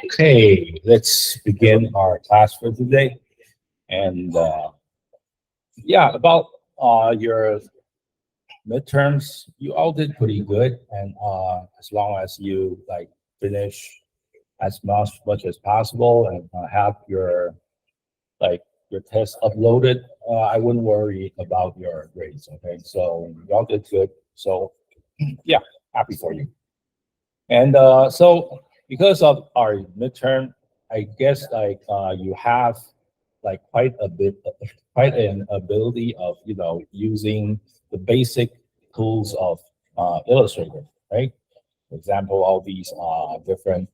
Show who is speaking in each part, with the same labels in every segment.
Speaker 1: Okay, let's begin our class for today. And yeah, about your midterms, you all did pretty good. And as long as you like finish as much as possible and have your like your test uploaded, I wouldn't worry about your grades. Okay, so you all did good. So yeah, happy for you. And so because of our midterm, I guess like you have like quite an ability of using the basic tools of Illustrator, right? For example, all these different.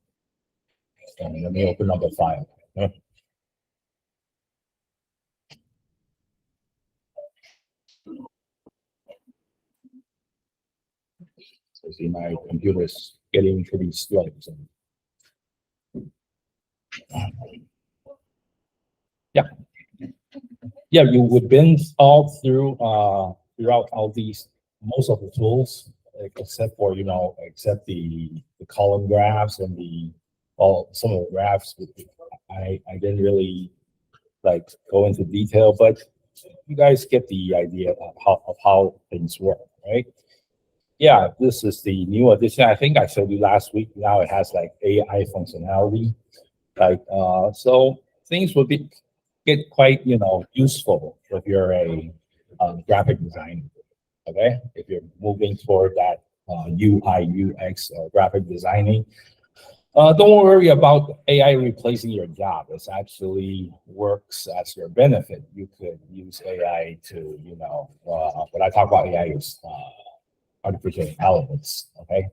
Speaker 1: And let me open up the file. So see, my computer's getting pretty slow. So. Yeah, yeah, you would been all throughout all these most of the tools, except for except the column graphs and some of the graphs. I didn't really like go into detail, but you guys get the idea of how things work, right? Yeah, this is the new edition. I think I showed you last week. Now it has like AI functionality. Like so things will get quite useful if you're a graphic designer. Okay, if you're moving toward that UI UX graphic designing, don't worry about AI replacing your job. It actually works as your benefit. You could use AI to when I talk about AI is artificial intelligence. Okay,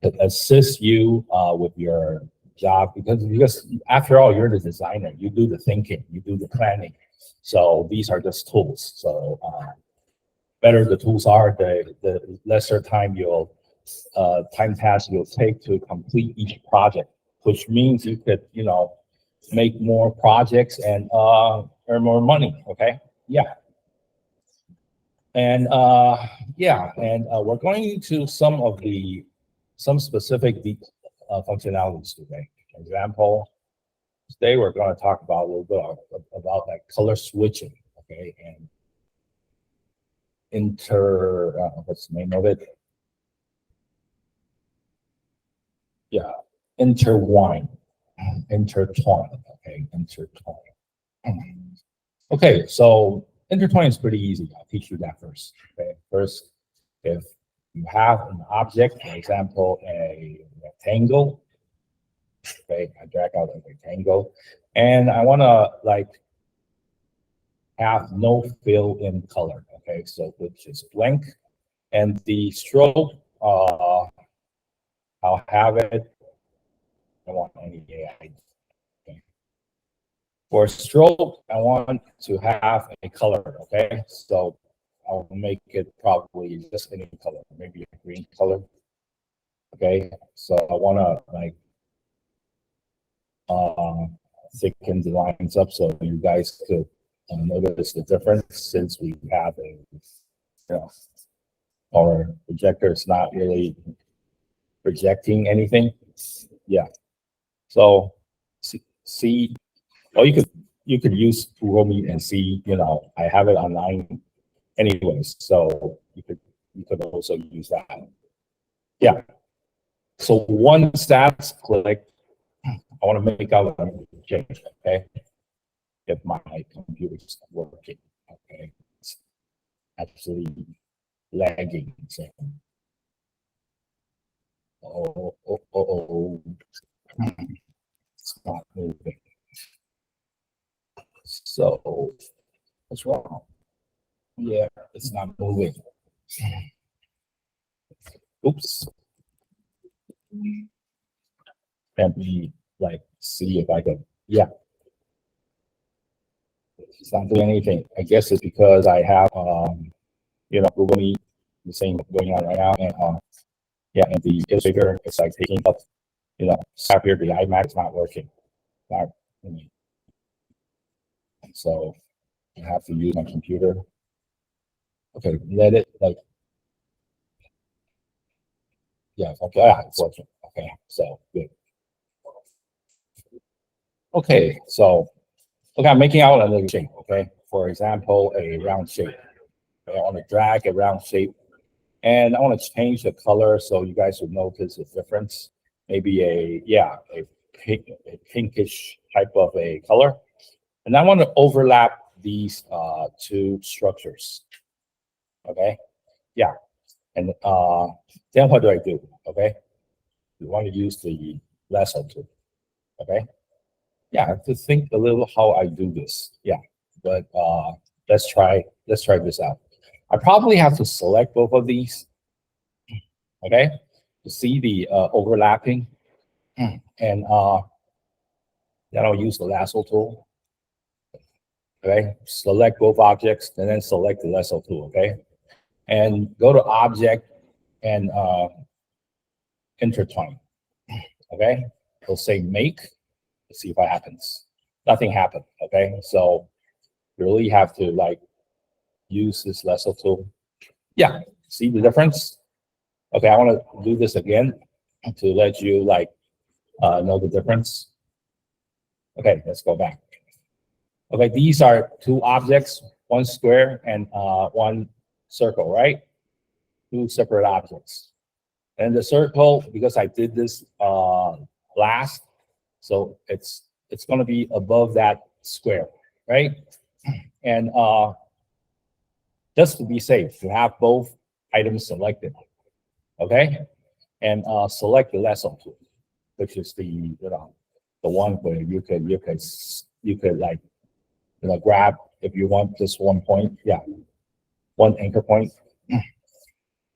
Speaker 1: to assist you with your job because after all, you're the designer. You do the thinking, you do the planning. So these are just tools. So better the tools are, the lesser time time task you'll take to complete each project, which means you could make more projects and earn more money. Okay, yeah. And yeah, and we're going into some specific functionalities today. For example, today we're going to talk about a little bit about like color switching, okay, and what's the name of it? Yeah, intertwine, okay, intertwine. Okay, so intertwine is pretty easy. I'll teach you that first. Okay, first, if you have an object, for example, a rectangle. Okay, I drag out a rectangle, and I want to like have no fill in color. Okay, so which is blank, and the stroke, I'll have it. I don't want any AI. Okay. For stroke, I want to have a color. Okay, so I'll make it probably just any color, maybe a green color. Okay, so I want to like thicken the lines up so you guys could notice the difference since we have our projector is not really projecting anything. Yeah. So see, or you could use Google Meet and see. I have it online, anyways. So you could also use that. Yeah. So once that's clicked, I want to make out a change. Okay. If my computer is not working. Okay. It's absolutely lagging. So, oh. It's not moving. So what's wrong? Yeah, it's not moving. Oops. Let me like see if I can. Yeah, it's not doing anything. I guess it's because I have Google Meet, the same going on right now, and yeah, and the Illustrator it's like taking up stuff here. The iMac is not working. Not, so I have to use my computer. Okay, let it like, yeah, okay, it's working. Okay, so good. Okay, so okay, I'm making out another shape. Okay, for example, a round shape. Okay, I want to drag a round shape, and I want to change the color so you guys will notice the difference. Maybe a pinkish type of a color, and I want to overlap these two structures. Okay, yeah, and then what do I do? Okay, we want to use the lasso tool. Okay, yeah, I have to think a little how I do this. Yeah, but let's try this out. I probably have to select both of these. Okay, to see the overlapping, and then I'll use the lasso tool. Okay, select both objects and then select the lasso tool. Okay, and go to object and intertwine. Okay, it'll say make. Let's see if it happens. Nothing happened. Okay, so you really have to like use this lasso tool. Yeah, see the difference? Okay, I want to do this again to let you like know the difference. Okay, let's go back. Okay, these are two objects, one square and one circle, right? Two separate objects. And the circle, because I did this last, so it's going to be above that square, right? And just to be safe, to have both items selected, okay? And select the lasso tool, which is the the one where you could like grab if you want just one point, yeah, one anchor point.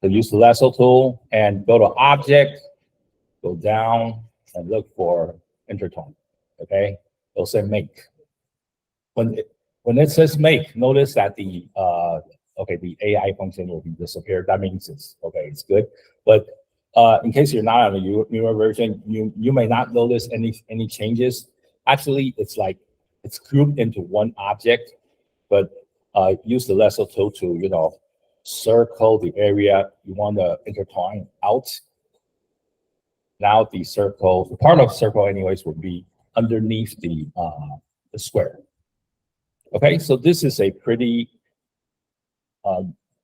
Speaker 1: So use the lasso tool and go to object, go down and look for intertwine. Okay, it'll say make. When it says make, notice that the okay, the AI function will be disappeared. That means it's okay, it's good. But in case you're not on the newer version, you may not notice any changes. Actually, it's like it's grouped into one object, but use the lasso tool to circle the area you want to intertwine out. Now the circle, the part of the circle anyways, will be underneath the square. Okay, so this is a pretty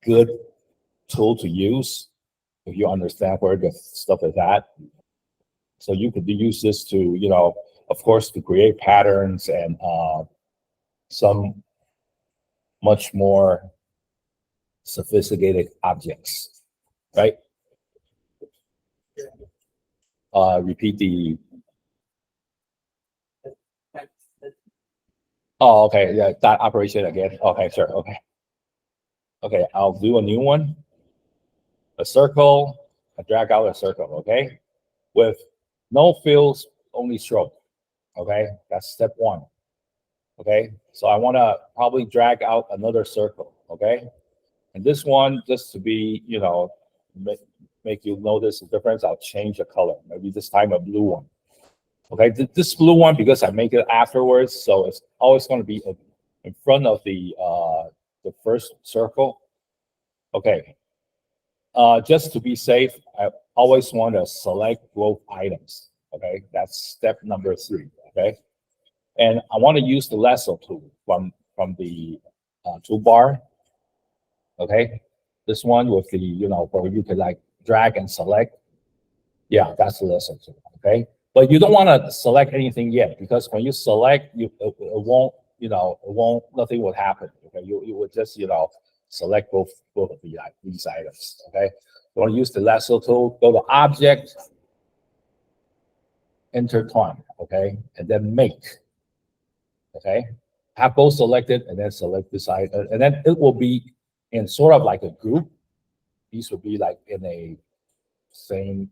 Speaker 1: good tool to use if you understand where the stuff is at. So you could use this to, of course, to create patterns and some much more sophisticated objects, right? Repeat the. Oh, okay, yeah, that operation again. Okay, sure, okay. Okay, I'll do a new one. A circle, I drag out a circle, okay? With no fills, only stroke, okay? That's step one, okay? So I wanna probably drag out another circle, okay? And this one, just to be, make you notice the difference, I'll change the color. Maybe this time a blue one. Okay, this blue one, because I make it afterwards, so it's always going to be in front of the first circle. Okay, just to be safe, I always want to select both items. Okay, that's step number 3. Okay, and I want to use the lasso tool from the toolbar. Okay, this one with the where you could like drag and select. Yeah, that's the lasso tool. Okay. But you don't want to select anything yet, because when you select, it won't, nothing will happen. Okay, you would just, select both of these items. Okay, you want to use the lasso tool, go to object, intertwine. Okay, and then make. Okay, have both selected, and then select this item, and then it will be in sort of like a group. These will be like in a same.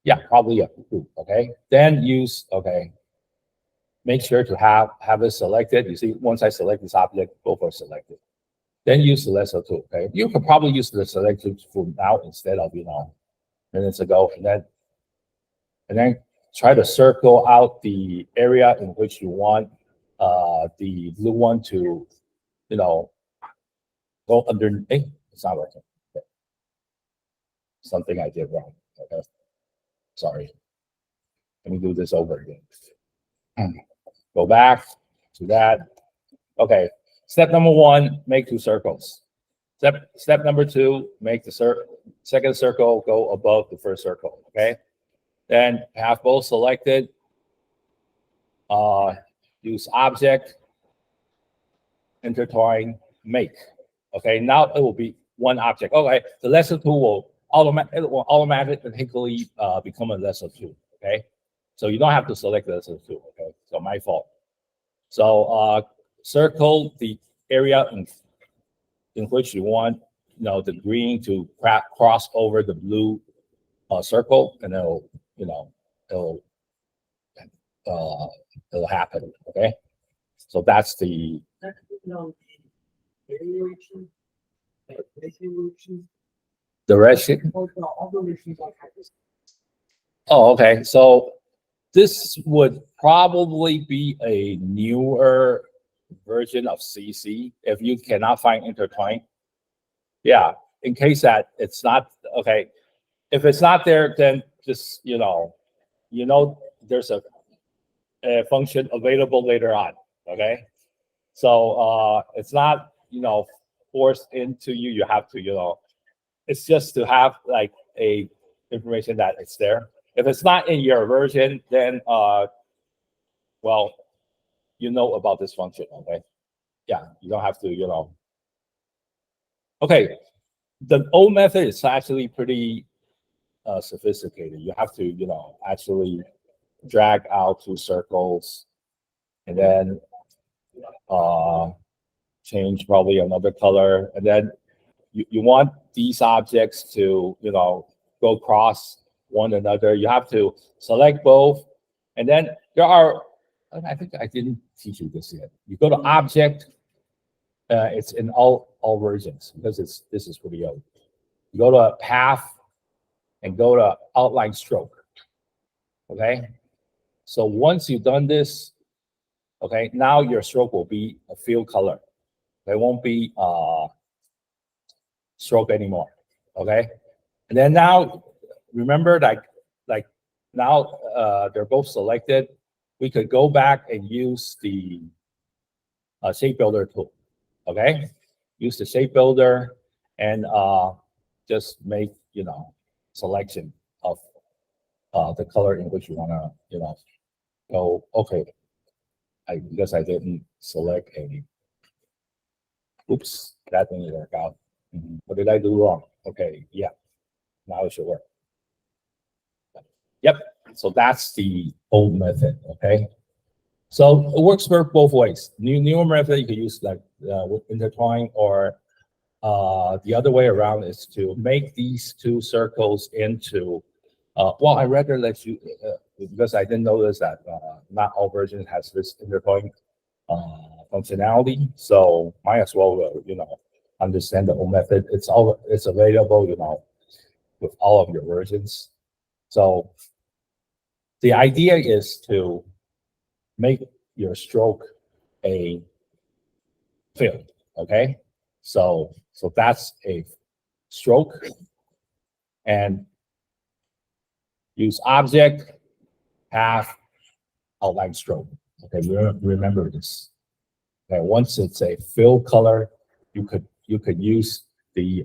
Speaker 1: Yeah, probably a group. Okay, then use make sure to have it selected. You see, once I select this object, both are selected. Then use the lasso tool. Okay, you could probably use the select tool now instead of minutes ago, and then try to circle out the area in which you want the blue one to you know, go under. Hey, it's not working. Okay. Something I did wrong. Okay. Sorry. Let me do this over again. Go back to that. Okay. Step number 1, make 2 circles. Step number 2, make the second circle go above the first circle. Okay. Then have both selected. Use object, intertwine, make. Okay. Now it will be one object. Okay. The lesser tool will automatically become a lesser tool. Okay. So you don't have to select the lesser tool. Okay. So my fault. So circle the area in which you want, the green to cross over the blue circle, and it'll happen. Okay, so that's the direction. Oh, okay. So this would probably be a newer version of CC if you cannot find intertwine. Yeah, in case that it's not okay. If it's not there, then just there's a function available later on. Okay, so it's not forced into you. You have to it's just to have like a information that it's there. If it's not in your version, then well, about this function. Okay, yeah, you don't have to Okay, the old method is actually pretty sophisticated. You have to actually drag out 2 circles, and then change probably another color, and then you want these objects to go across one another. You have to select both, and then there are, I think I didn't teach you this yet. You go to object. It's in all versions because this is pretty old. You go to path and go to outline stroke. Okay, so once you've done this, okay, now your stroke will be a fill color. There won't be stroke anymore. Okay, and then now remember that like now they're both selected. We could go back and use the shape builder tool. Okay, use the shape builder and just make selection of the color in which you want to go. Okay, because I didn't select any. Oops, that didn't work out. What did I do wrong? Okay, yeah, now it should work. Yep, so that's the old method. Okay, so it works for both ways. Newer method you can use like intertwine, or the other way around is to make these 2 circles into. Well, I rather let you because I didn't notice that not all versions has this intertwine functionality. So might as well understand the old method. It's available with all of your versions. So the idea is to make your stroke a fill. Okay, so that's a stroke, and use object, path, outline stroke. Okay, remember this. Okay, once it's a fill color, you could use the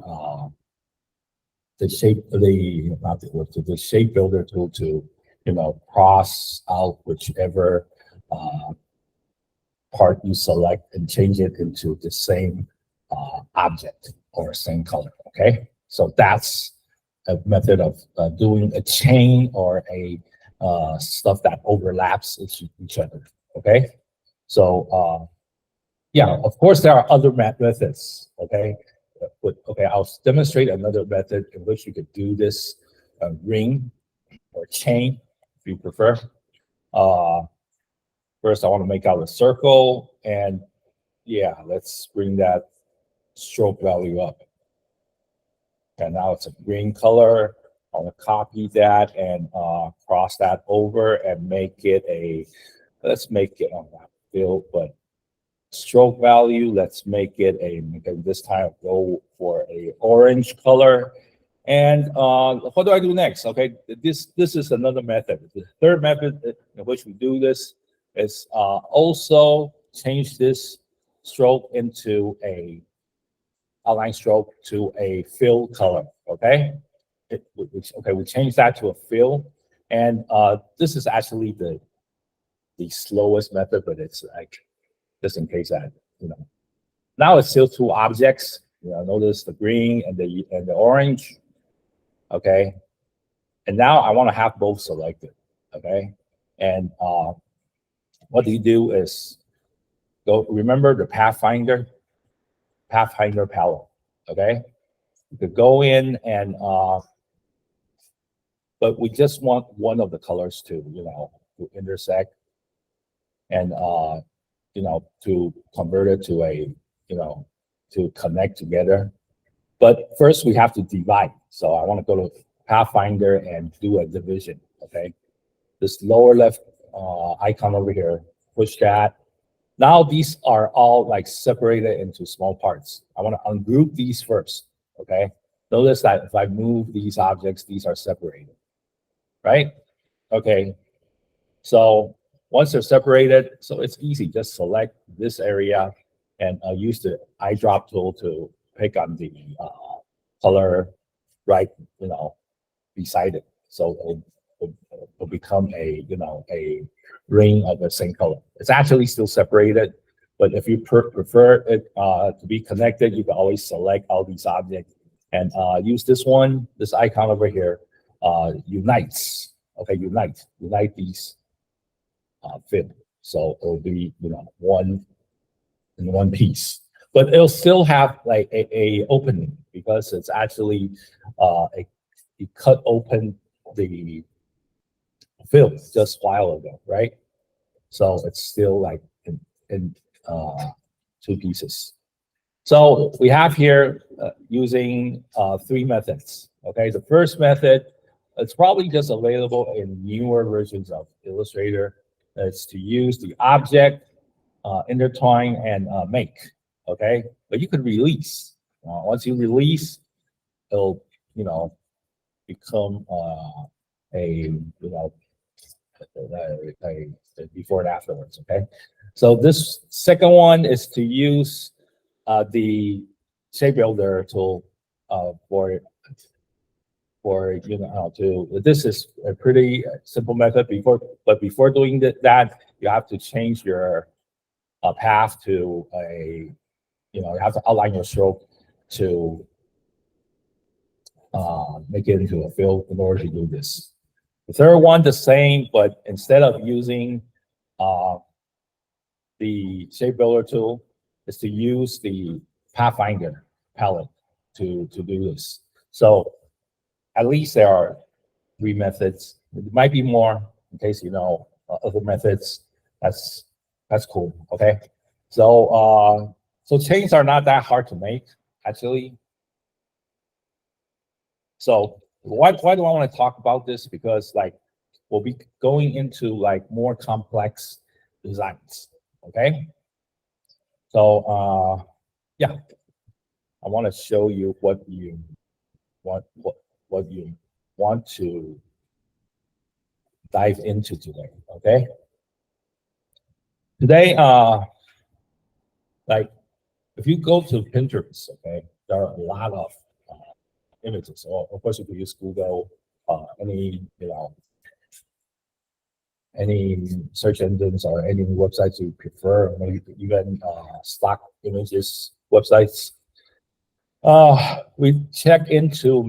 Speaker 1: shape the shape builder tool to cross out whichever part you select and change it into the same object or same color. Okay, so that's a method of doing a chain or a stuff that overlaps each other. Okay, so yeah, of course there are other methods. Okay, but okay, I'll demonstrate another method in which you could do this ring or chain if you prefer. First, I want to make out a circle, and yeah, let's bring that stroke value up. And now it's a green color. I want to copy that and cross that over and make it let's make it on that fill, but stroke value, let's make it this time go for a orange color. And what do I do next? Okay, this is another method. The third method in which we do this is also change this stroke into a outline stroke to a fill color. Okay, we change that to a fill, and this is actually the slowest method, but it's like just in case that now it's still two objects. Notice the green and the orange. Okay, and now I want to have both selected. Okay, and what you do is remember the Pathfinder palette. Okay, you could go in and but we just want one of the colors to to intersect and to convert it to a to connect together. But first we have to divide. So I want to go to Pathfinder and do a division. Okay, this lower left icon over here, push that. Now these are all like separated into small parts. I want to ungroup these first. Okay, notice that if I move these objects, these are separated, right? Okay, so once they're separated, so it's easy. Just select this area and use the eyedrop tool to pick on the color right, beside it. So it'll become a ring of the same color. It's actually still separated, but if you prefer it to be connected, you can always select all these objects and use this icon over here, unites. Okay, unite these fill. So it'll be one in one piece, but it'll still have like a opening because it's actually it cut open the fill just a while ago, right? So it's still like in two pieces. So we have here using three methods. Okay, the first method, it's probably just available in newer versions of Illustrator. It's to use the object, intertwine, and make. Okay, but you could release. Once you release, it'll become a before and afterwards. Okay, so this second one is to use the shape builder tool for this is a pretty simple method. Before doing that, you have to change your path to a you have to outline your stroke to make it into a fill in order to do this. The third one, the same, but instead of using the shape builder tool, is to use the Pathfinder palette to do this. So at least there are three methods. There might be more in case other methods. That's cool. Okay. So so chains are not that hard to make actually. So why do I want to talk about this? Because like we'll be going into like more complex designs. Okay. So yeah, I want to show you what you want to dive into today. Okay. Today, like if you go to Pinterest, okay, there are a lot of images. Or of course, you could use Google, any search engines or any websites you prefer, maybe even stock images websites. We check into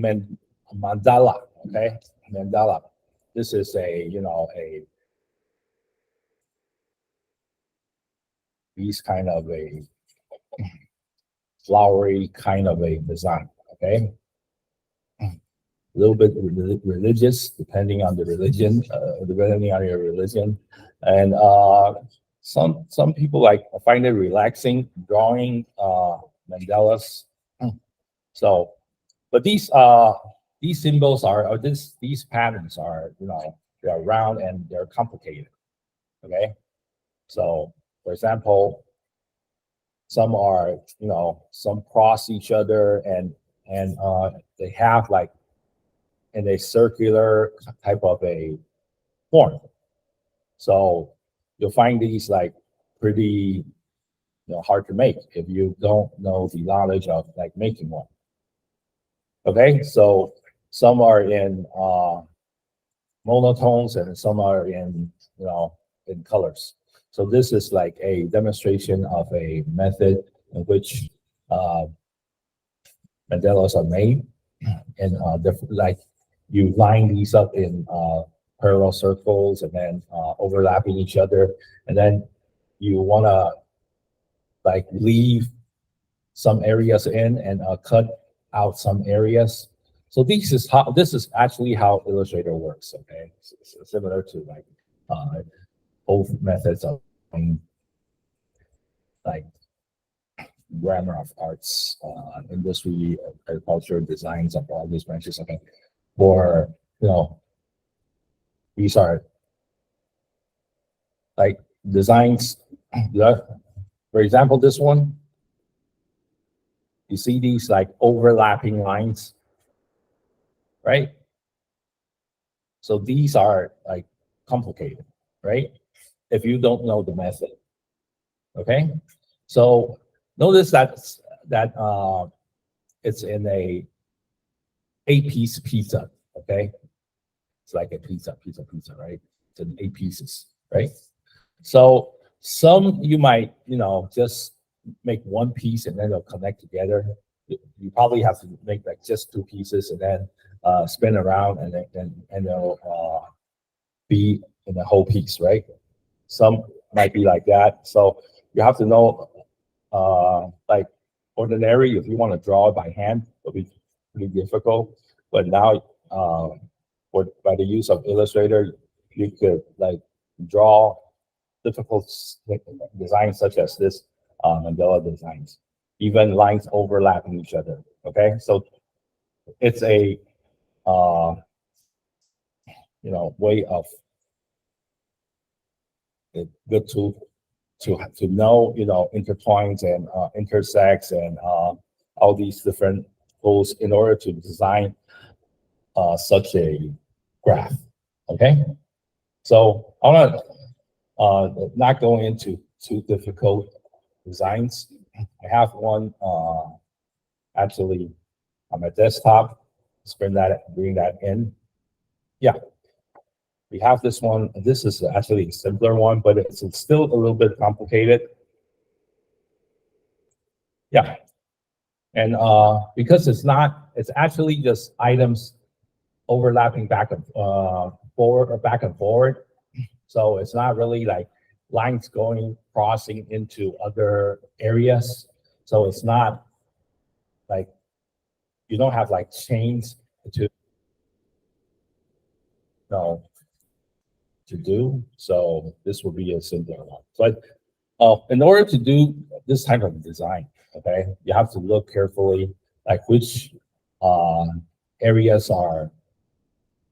Speaker 1: Mandala. Okay, Mandala. This is a these kind of a flowery kind of a design. Okay, a little bit religious, depending on the religion, depending on your religion, and some people find it relaxing drawing mandalas. So, but these symbols these patterns are they're round and they're complicated. Okay, so for example, some are, some cross each other, and they have like in a circular type of a form. So you'll find these like pretty hard to make if you don't know the knowledge of like making one. Okay, so some are in monotones and some are in in colors. So this is like a demonstration of a method in which mandalas are made, and like you line these up in parallel circles and then overlapping each other, and then you want to like leave some areas in and cut out some areas. So this is actually how Illustrator works. Okay, it's similar to like both methods of like grammar of arts, industry, agriculture, designs of all these branches. Okay, or these are like designs. For example, this one, you see these like overlapping lines, right? So these are like complicated, right? If you don't know the method, okay? So notice that it's in a 8-piece pizza, okay? It's like a pizza, right? It's in 8 pieces, right? So some you might, just make one piece and then they'll connect together. You probably have to make like just 2 pieces and then spin around and they'll be in the whole piece, right? Some might be like that. So you have to know, like ordinary, if you want to draw it by hand, it'll be pretty difficult. But now, by the use of Illustrator, you could like draw difficult designs such as this mandala designs, even lines overlapping each other. Okay, so it's a way of a good tool to know intertwines and intersects and all these different tools in order to design such a graph. Okay, so I want to not go into too difficult designs. I have one actually on my desktop. Let's bring that in. Yeah, we have this one. This is actually a simpler one, but it's still a little bit complicated. Yeah, and because it's actually just items overlapping back and forward or back and forward. So it's not really like lines crossing into other areas. So it's not like you don't have like chains to to do. So this will be a simpler one. But in order to do this type of design, okay, you have to look carefully like which areas are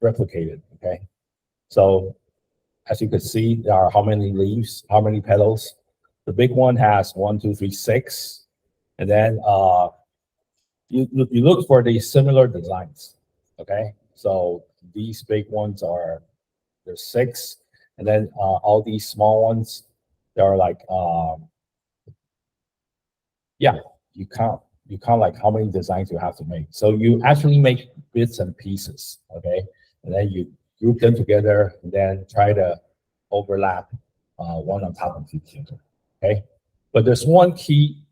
Speaker 1: replicated. Okay, so as you can see, there are how many leaves, how many petals. The big one has 1, 2, 3, 6, and then you look for these similar designs. Okay, so these big ones there's 6, and then all these small ones, there are like you count like how many designs you have to make. So you actually make bits and pieces, okay, and then you group them together and then try to overlap one on top of each other. Okay, but there's one key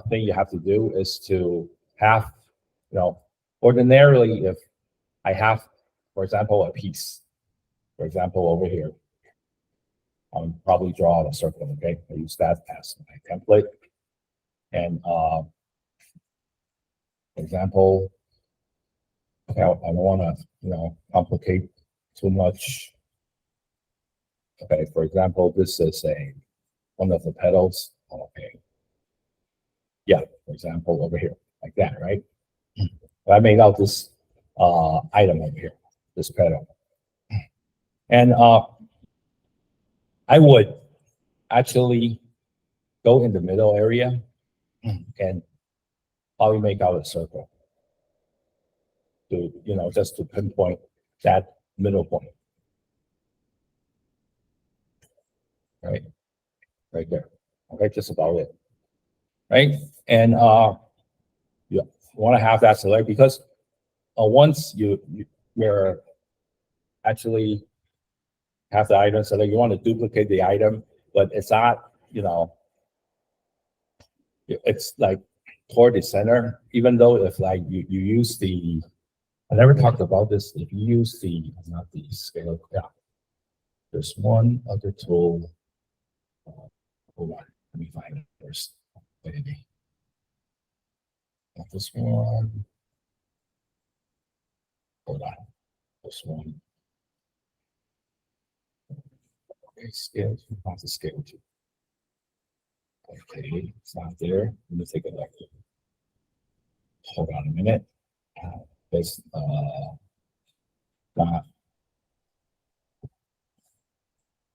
Speaker 1: thing you have to do is to have, ordinarily if I have, for example, a piece, for example, over here, I'll probably draw a circle. Okay, I use that as my template, and for example, okay, I don't want to complicate too much. Okay, for example, this is one of the petals. Okay, yeah, for example, over here, like that, right? I made out this item over here, this petal, and I would actually go in the middle area and probably make out a circle to, just to pinpoint that middle point. Right there. Okay, just about it. Right, and you want to have that select because once you're actually have the item select, you want to duplicate the item, but it's not, it's like toward the center, even though if like you use the, I never talked about this, if you use the, not the scale, yeah, there's one other tool. Hold on, let me find it first. Maybe. Not this one. Hold on, this one. Okay, scale, not the scale tool. Okay, it's not there. Let me take a look. Hold on a minute. This not.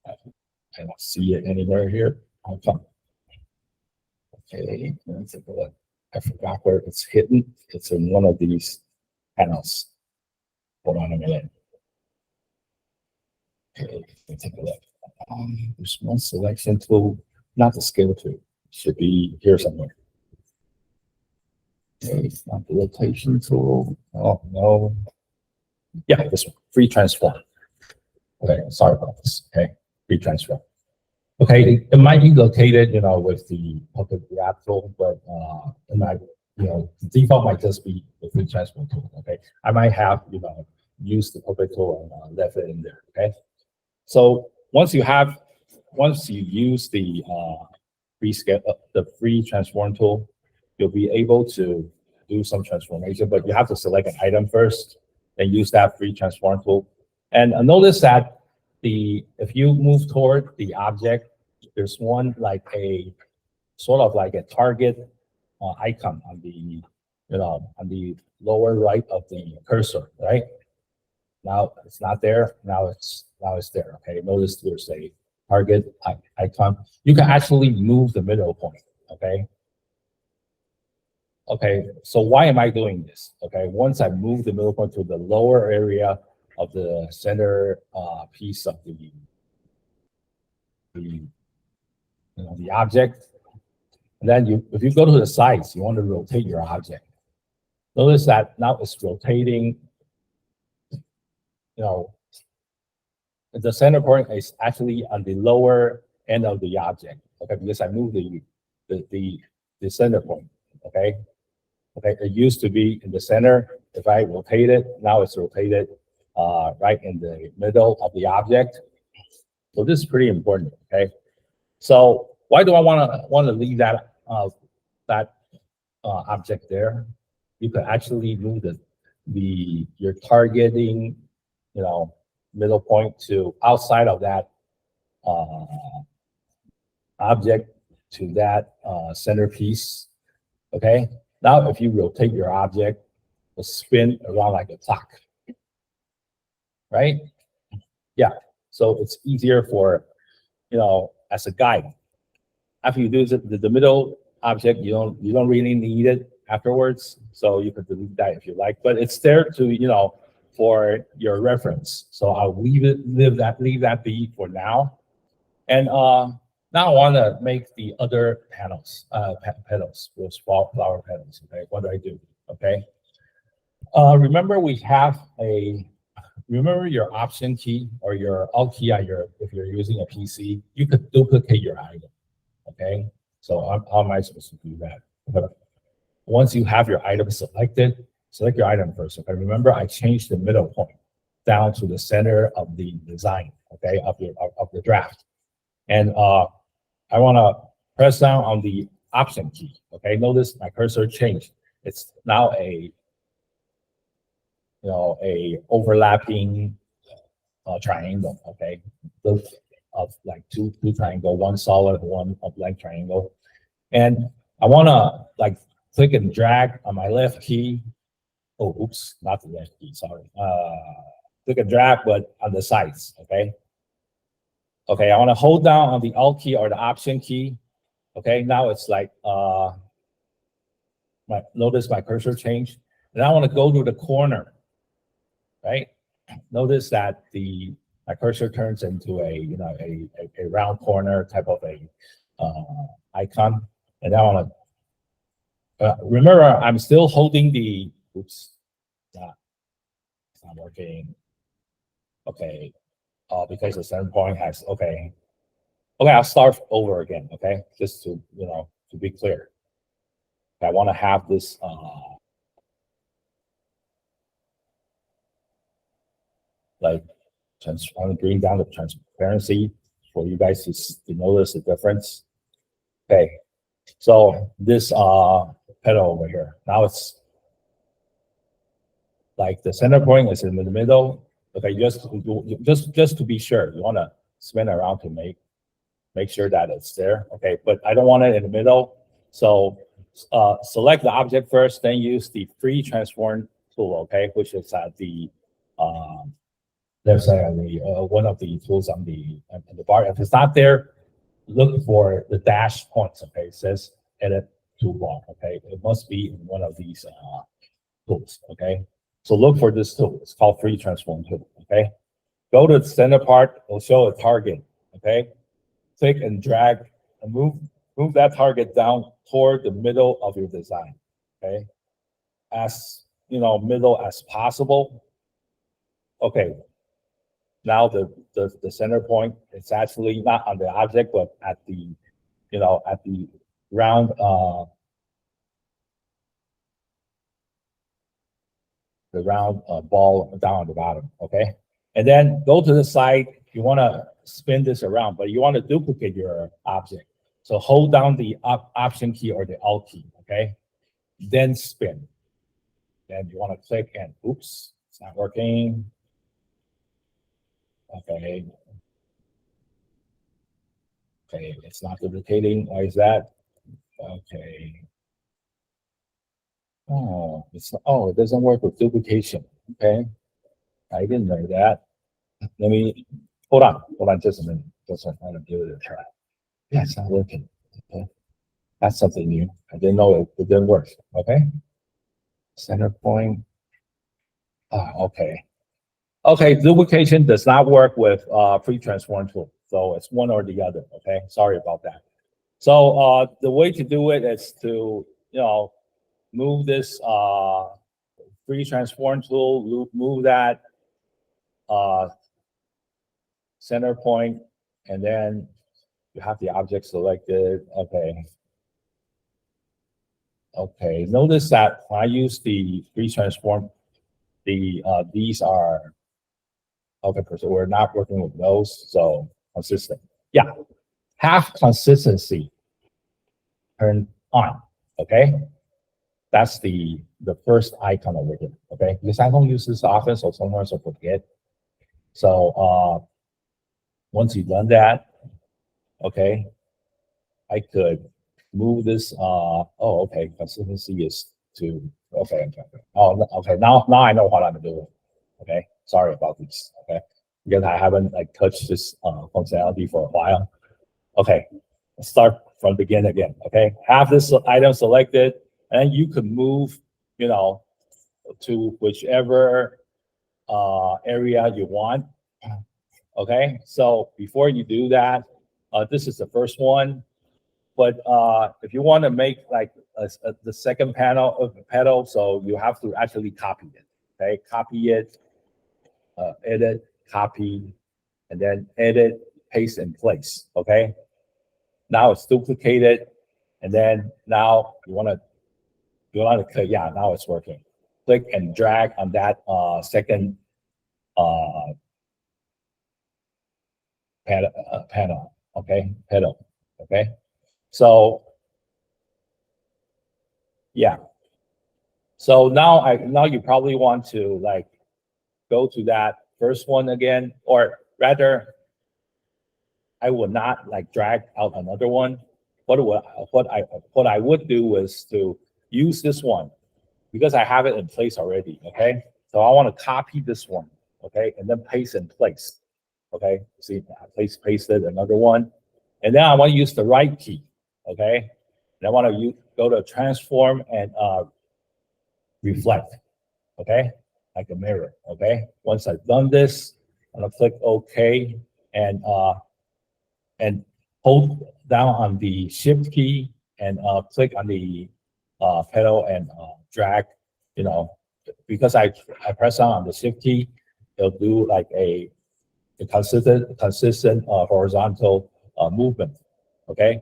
Speaker 1: I don't see it anywhere here. How come? Okay, let's take a look. I forgot where it's hidden. It's in one of these panels. Hold on a minute. Okay, let's take a look. There's one selection tool, not the scale tool. Should be here somewhere. Okay, it's not the rotation tool. Oh no. Yeah, this one, free transform. Okay, sorry about this. Okay, free transform. Okay, it might be located, with the Puppet Grab tool, but it might, the default might just be the free transform tool. Okay, I might have, used the Puppet tool and left it in there. Okay, so once you use the free transform tool, you'll be able to do some transformation, but you have to select an item first and use that free transform tool. And notice that if you move toward the object, there's one like a sort of like a target icon on the on the lower right of the cursor, right? Now it's not there. Now it's there. Okay, notice there's a target icon. You can actually move the middle point. Okay. Okay, so why am I doing this? Okay, once I move the middle point to the lower area of the center piece of the object, and then if you go to the sides, you want to rotate your object. Notice that now it's rotating. The center point is actually on the lower end of the object. Okay, because I moved the center point. Okay. Okay, it used to be in the center. If I rotate it, now it's rotated right in the middle of the object. So this is pretty important. Okay, so why do I want to leave that object there? You could actually move your targeting, middle point to outside of that object to that centerpiece. Okay. Now, if you rotate your object, it'll spin around like a clock, right? Yeah, so it's easier for, as a guide. After you do the middle object, you don't really need it afterwards, so you can delete that if you like. But it's there to, for your reference. So I'll leave that be for now, and now I want to make the other panels, petals, those flower petals. Okay, what do I do? Okay, remember remember your option key or your alt key on if you're using a PC, you could duplicate your item. Okay, so how am I supposed to do that? Okay. Once you have your item selected, select your item first. Okay, remember I changed the middle point down to the center of the design. Okay, of the draft, and I want to press down on the option key. Okay, notice my cursor changed. It's now a overlapping triangle. Okay, of like two triangle, one solid, one a blank triangle, and I want to like click and drag on my left key. Oh, oops, not the left key. Sorry. Click and drag, but on the sides. Okay. Okay, I want to hold down on the Alt key or the Option key, Okay, now it's like, notice my cursor change. And I want to go to the corner, right? Notice that my cursor turns into a round corner type of a icon. And I want to, remember, I'm still holding the, oops, it's not working. Okay, because the center point has, okay, I'll start over again, okay? Just to, to be clear. I want to have this, like, I want to bring down the transparency for you guys to notice the difference. Okay, so this pedal over here, now it's like the center point is in the middle. Okay, just to be sure, you want to spin around to make sure that it's there. Okay, but I don't want it in the middle. So select the object first, then use the free transform tool. Okay, which is at the left side of the one of the tools on the bar. If it's not there, look for the dash points. Okay, it says edit toolbar. Okay, it must be in one of these tools. Okay, so look for this tool. It's called free transform tool. Okay, go to the center part. It'll show a target. Okay, click and drag and move that target down toward the middle of your design. Okay, as middle as possible. Okay, now the center point, it's actually not on the object, but at the at the round ball down at the bottom. Okay, and then go to the side. You want to spin this around, but you want to duplicate your object. So hold down the option key or the alt key. Okay, then spin. Then you want to click and oops, it's not working. Okay. Okay, it's not duplicating. Why is that? Okay. Oh, it doesn't work with duplication. Okay. I didn't know that. Let me hold on just a minute. Just want to give it a try. Yeah, it's not working. Okay. That's something new. I didn't know it didn't work. Okay. Center point. Okay. Okay, duplication does not work with free transform tool. So it's one or the other. Okay. Sorry about that. So the way to do it is to, move this free transform tool, move that center point, and then you have the object selected. Okay. Okay. Notice that when I use the free transform, these are okay. So we're not working with those. So consistent. Yeah. Have consistency turned on. Okay. That's the first icon over here. Okay. Because I don't use this often, so sometimes I forget. So once you've done that, okay, I could move this. Okay. Consistency is to okay. Oh, okay. Now I know what I'm doing. Okay. Sorry about this. Okay. Because I haven't touched this functionality for a while. Okay. Let's start from begin again. Okay. Have this item selected, and you could move, to whichever area you want. Okay. So before you do that, this is the first one. But if you want to make the second panel of the pedal, so you have to actually copy it. Okay. Copy it, edit, copy, and then edit, paste, and place. Okay. Now it's duplicated, and then now you want to click. Yeah, now it's working. Click and drag on that second panel. Okay, pedal. Okay, so yeah. So now you probably want to go to that first one again, or rather, I would not drag out another one. What I would do is to use this one because I have it in place already. Okay, so I want to copy this one. Okay, and then paste in place. Okay, see, I pasted another one, and then I want to use the right key. okay? And I want to go to transform and reflect, okay? Like a mirror, okay? Once I've done this, I'm gonna click OK and hold down on the Shift key and click on the pedal and drag, you know, because I press down on the Shift key, it'll do like a consistent horizontal movement, okay?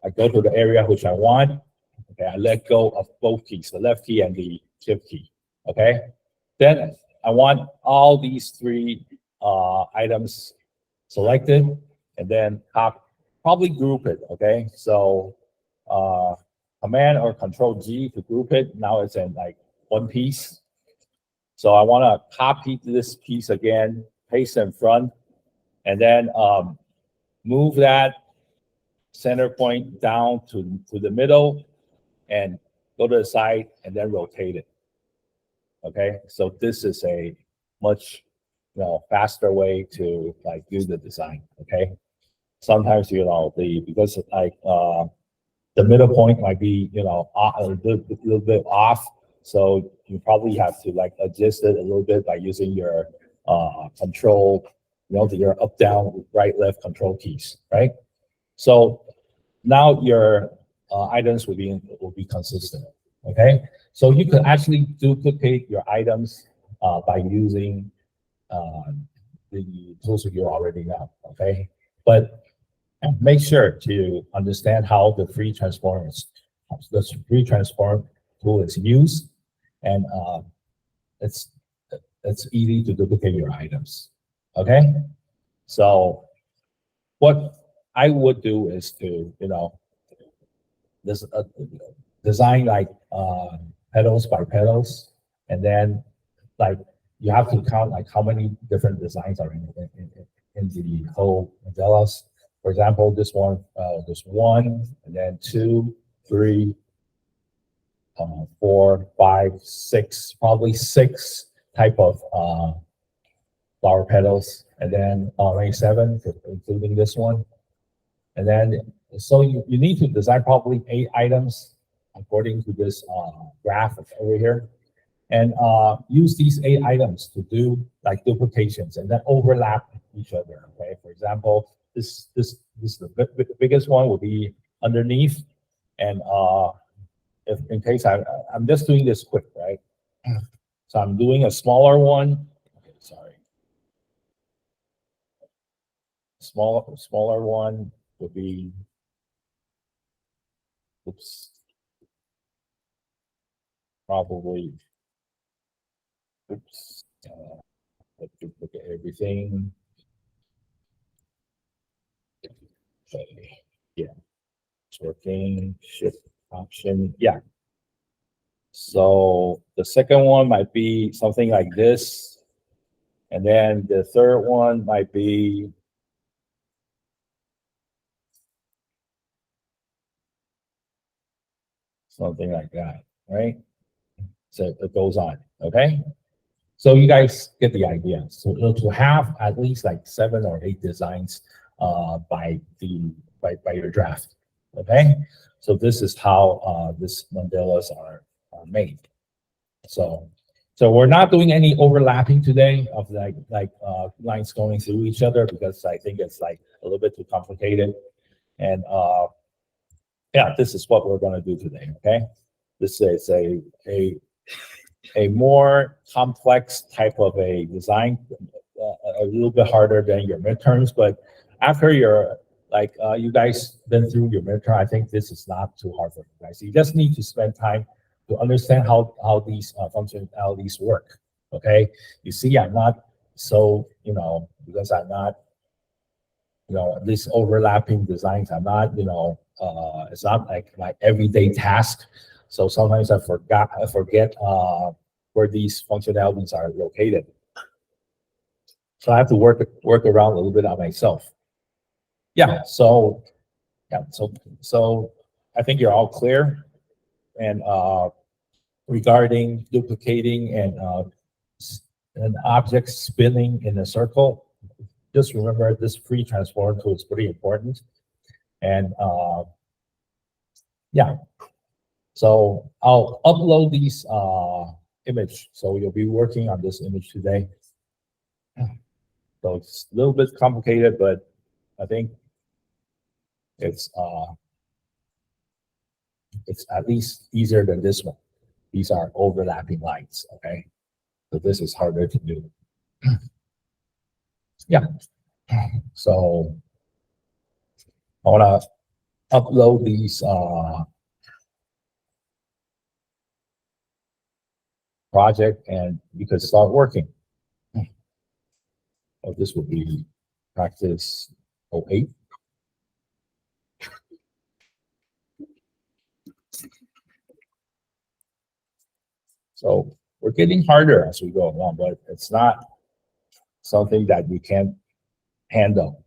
Speaker 1: I go to the area which I want, okay? I let go of both keys, the left key and the Shift key, okay? Then I want all these three items selected, and then probably group it, okay? So Command or Control G to group it. Now it's in like one piece. So I want to copy this piece again, paste in front, and then move that center point down to the middle and go to the side and then rotate it. Okay, so this is a much faster way to like do the design. Okay, sometimes because like the middle point might be a little bit off, so you probably have to like adjust it a little bit by using your control, your up, down, right, left control keys, right? So now your items will be consistent. Okay, so you could actually duplicate your items by using the tools that you already know. Okay, but make sure to understand how the free transform tool is used, and it's easy to duplicate your items. Okay, so what I would do is to this design like pedals by pedals, and then like you have to count like how many different designs are in the whole Modellas. For example, this one, there's 1, and then 2, 3, 4, 5, 6, probably 6 type of flower petals, and then maybe 7, including this one. And then, so you need to design probably 8 items according to this graph over here, and use these 8 items to do like duplications and then overlap each other. Okay, for example, this the biggest one will be underneath, and if in case I'm just doing this quick, right? So I'm doing a smaller one. Okay, sorry, smaller one would be, oops, probably, oops, let's duplicate everything. Okay, yeah, it's working. Shift option, yeah. So the second one might be something like this, and then the third one might be something like that, right? So it goes on, okay? So you guys get the idea. So to have at least like 7 or 8 designs by your draft, okay? So this is how these mandalas are made. So we're not doing any overlapping today of like lines going through each other, because I think it's like a little bit too complicated. And yeah, this is what we're going to do today. Okay, this is a more complex type of a design, a little bit harder than your midterms. But after your you guys been through your midterm, I think this is not too hard for you guys. You just need to spend time to understand how these functionalities work. Okay, you see, I'm not so because I'm not these overlapping designs. I'm not it's not like my everyday task. So sometimes I forget where these functionalities are located. So I have to work around a little bit on myself. Yeah. So I think you're all clear. And regarding duplicating and an object spinning in a circle, just remember this free transform tool is pretty important. And Yeah. So I'll upload these image. So you'll be working on this image today. So it's a little bit complicated, but I think it's at least easier than this one. These are overlapping lines, okay? So this is harder to do. Yeah. So I want to upload these project and you can start working. Oh, this will be practice 08. So we're getting harder as we go along, but it's not something that you can't handle.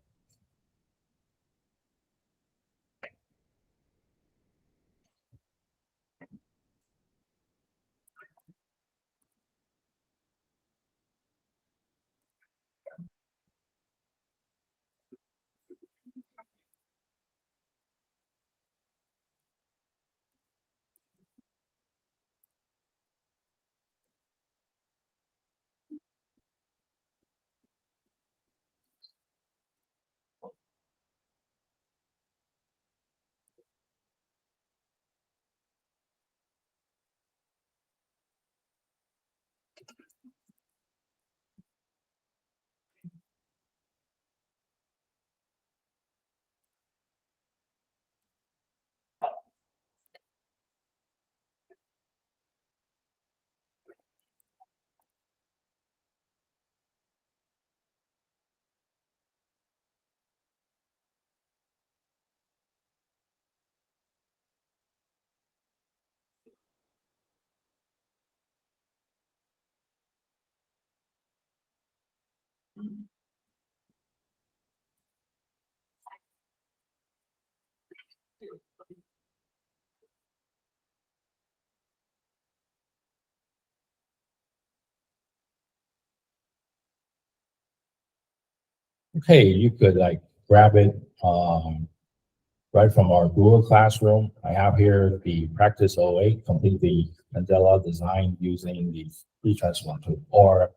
Speaker 1: Okay, you could like grab it right from our Google Classroom. I have here the practice 08, complete the Mandela design using the free transform tool. Or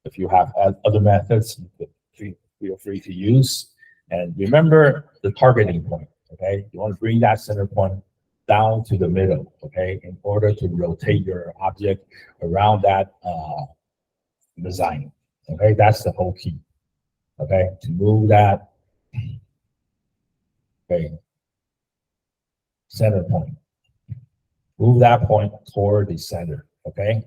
Speaker 1: if you have other methods, you could feel free to use. And remember the targeting point, okay? You want to bring that center point down to the middle, okay? In order to rotate your object around that design, okay? That's the whole key, okay? To move that, okay, center point. Move that point toward the center, okay?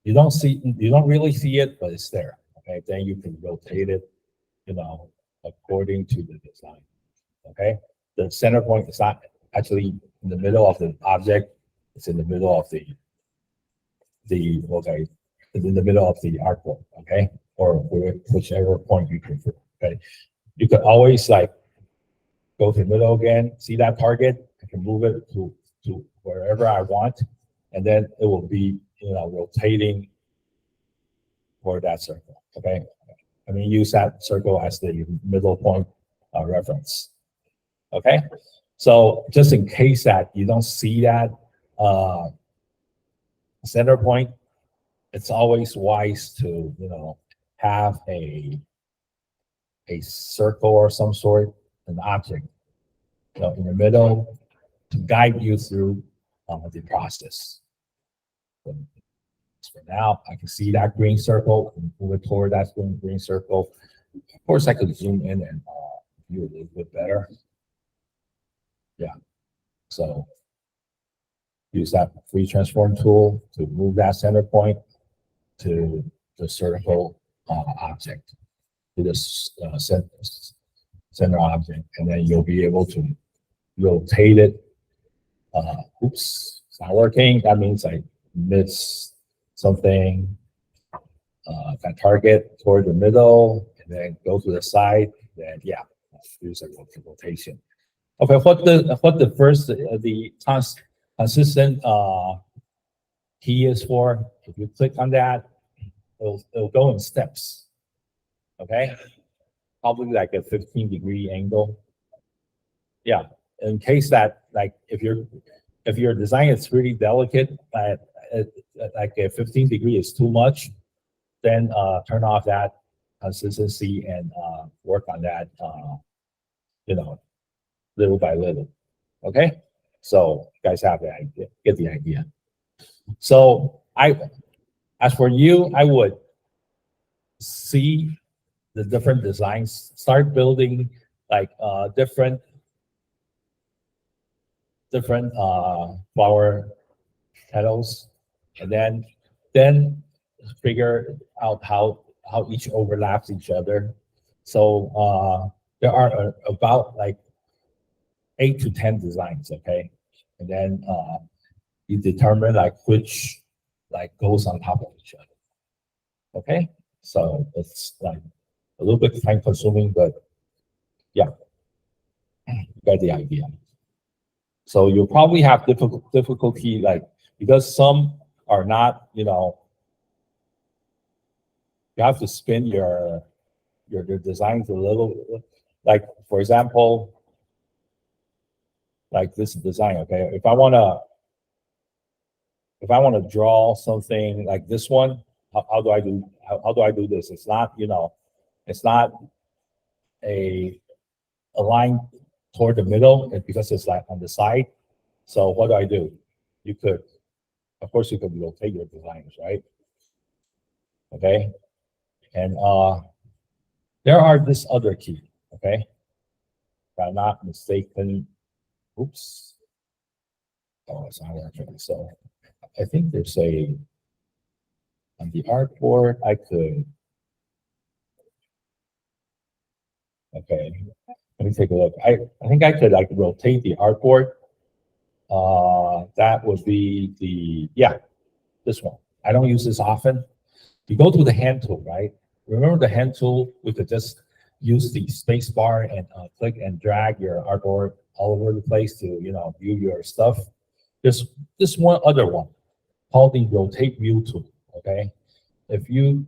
Speaker 1: You don't really see it, but it's there, okay? Then you can rotate it, according to the design, okay? The center point is not actually in the middle of the object, it's in the middle of the in the middle of the artwork, okay? Or whichever point you prefer, okay? You could always like go to the middle again, see that target, I can move it to wherever I want, and then it will be, rotating for that circle, okay? I mean, use that circle as the middle point reference, okay? So just in case that you don't see that center point, it's always wise to, have a circle or some sort, an object, in the middle to guide you through the process. So for now, I can see that green circle, and move it toward that green circle. Of course, I could zoom in and view a little bit better. Yeah, so use that free transform tool to move that center point to the circle object, to this center object, and then you'll be able to rotate it. Oops, it's not working. That means I missed something. That target toward the middle, and then go to the side. Then yeah, use a rotation. Okay, what the first the consistent key is for? If you click on that, it'll go in steps. Okay, probably like a 15-degree angle. Yeah, in case that like if your design is really delicate, like a 15 degree is too much, then turn off that consistency and work on that, you know, little by little. Okay, so you guys have the idea, get the idea. So as for you, I would see the different designs, start building like different flower petals, and then figure out how each overlaps each other. So there are about like 8 to 10 designs, okay, and then you determine like which like goes on top of each other. Okay, so it's like a little bit time consuming, but yeah, you get the idea. So you'll probably have difficulty like because some are not, you know, you have to spin your designs a little. Like for example, like this design. Okay, if I wanna draw something like this one, how do I do this? It's not, you know, it's not a line toward the middle because it's like on the side. So what do? You could, of course, you could rotate your designs, right? Okay, and there are this other key. Okay, if I'm not mistaken. Oops. Oh, it's not actually. So I think there's a on the artboard. I could. Okay, let me take a look. I think I could like rotate the artboard. That would be this one. I don't use this often. You go to the hand tool, right? Remember the hand tool? We could just use the space bar and click and drag your artboard all over the place to, you know, view your stuff. There's this one other one called the rotate view tool. Okay, if you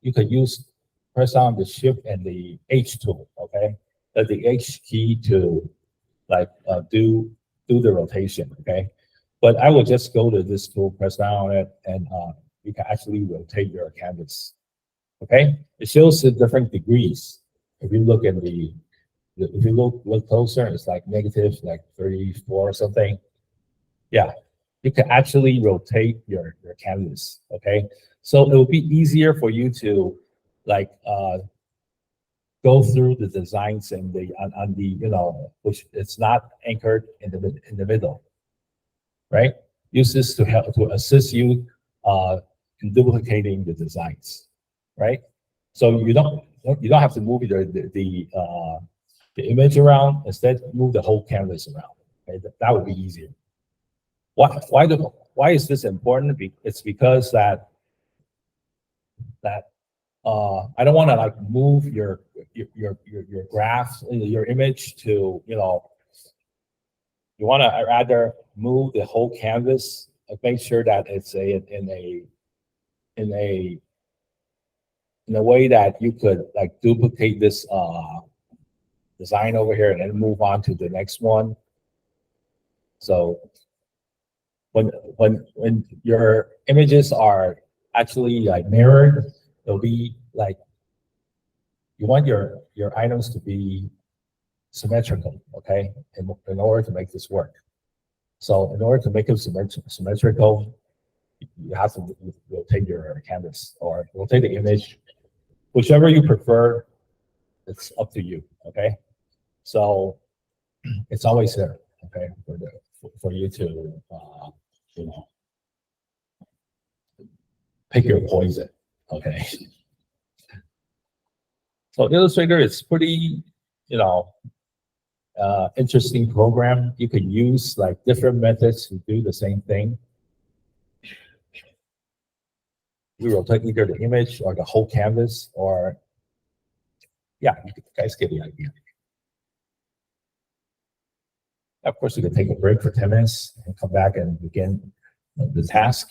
Speaker 1: you could use press down the shift and the H tool. Okay, the H key to like do the rotation. Okay, but I would just go to this tool, press down on it, and you can actually rotate your canvas. Okay, it shows the different degrees. If you look at if you look closer, it's like negative like 34 or something. Yeah, you can actually rotate your canvas. Okay, so it will be easier for you to like go through the designs and the on the, you know, which it's not anchored in the middle, right? Use this to help to assist you in duplicating the designs, right? So you don't have to move the image around. Instead, move the whole canvas around. Okay? That would be easier. Why is this important? It's because that I don't want to like move your graph, your image to, you know, you want to rather move the whole canvas, make sure that it's in a way that you could like duplicate this design over here and then move on to the next one. So when your images are actually like mirrored, it'll be like you want your items to be symmetrical, okay, in order to make this work. So in order to make it symmetrical, you have to rotate your canvas or rotate the image, whichever you prefer. It's up to you, okay. So it's always there, okay, for you to you know, pick your poison, okay. So Illustrator is pretty, you know, interesting program. You can use like different methods to do the same thing. You rotate either the image or the whole canvas, or yeah, you guys get the idea. Of course, you can take a break for 10 minutes and come back and begin the task.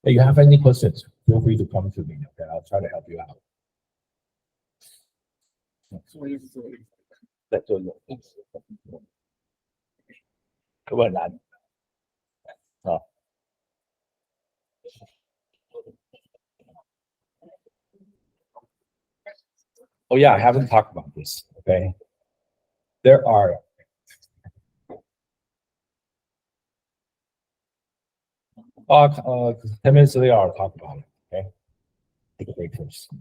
Speaker 1: Do you have any questions? feel free to come to me. Okay, I'll try to help you out. 在做有，会不会很难啊？Oh yeah, I haven't talked about this. Okay, there are 10 minutes later I'll talk about it. Okay, take a break first.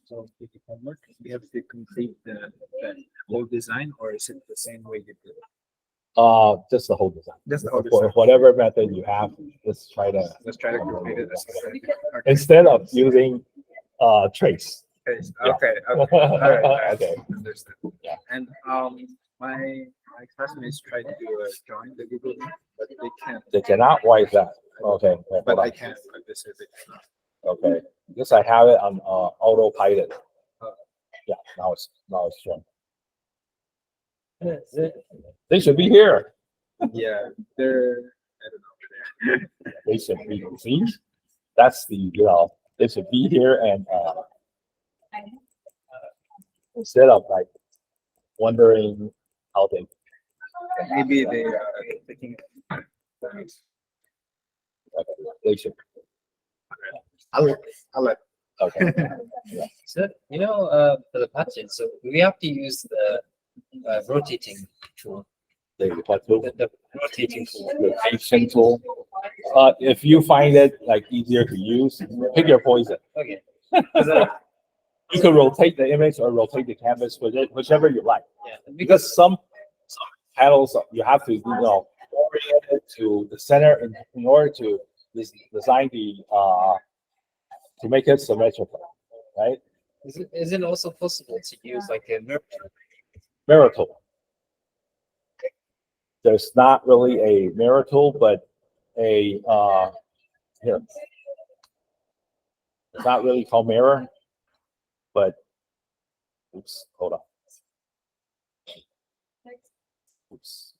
Speaker 2: So with the homework, we have to complete the whole design, or is it the same way you did it?
Speaker 1: Just the whole design.
Speaker 2: Just the whole design.
Speaker 1: Whatever method you have, let's try to
Speaker 2: complete it. Okay.
Speaker 1: instead of using trace.
Speaker 2: Okay.
Speaker 1: Yeah.
Speaker 2: Okay. All right.
Speaker 1: Okay.
Speaker 2: Understood.
Speaker 1: Yeah.
Speaker 2: And my classmates tried to join the Google Meet, but they can't.
Speaker 1: They cannot. Why is that? Okay. Wait,
Speaker 2: But
Speaker 1: hold
Speaker 2: I
Speaker 1: on.
Speaker 2: can. But they said they cannot.
Speaker 1: Okay. Because I have it on autopilot. Yeah. Now it's showing. They should be here.
Speaker 2: Yeah, they're. I don't know.
Speaker 1: They should be. See, that's the they should be here and instead of like wondering how they.
Speaker 2: Maybe they are thinking.
Speaker 1: They should.
Speaker 2: I'll let.
Speaker 1: Okay.
Speaker 3: So, for the pattern, so we have to use the rotating tool,
Speaker 1: What tool?
Speaker 3: the rotating tool.
Speaker 1: Rotation tool. If you find it like easier to use, pick your poison.
Speaker 3: Okay. 'Cause,
Speaker 1: You can rotate the image or rotate the canvas with it, whichever you like.
Speaker 3: yeah,
Speaker 1: Because some panels you have to orient it to the center in order to design the to make it symmetrical, right?
Speaker 3: is it also possible to use like a
Speaker 1: Mirror tool. There's not really a mirror tool, but a here. It's not really called mirror, but oops, hold on. Oops.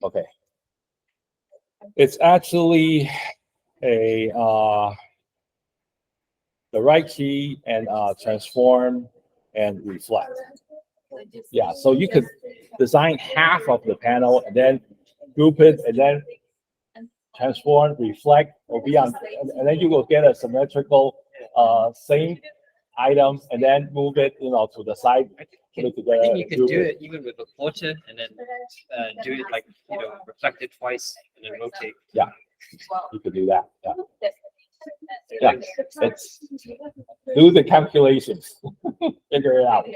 Speaker 1: Okay. It's actually a the right key and transform and reflect. Yeah, so you could design half of the panel and then group it and then transform, reflect, or be on, and then you will get a symmetrical same item and then move it, to the side. Put it together.
Speaker 3: I think you could
Speaker 1: group
Speaker 3: do it even with a portrait and then do it like reflect it twice and then rotate.
Speaker 1: You could do that. Yeah, it's do the calculations, figure it out.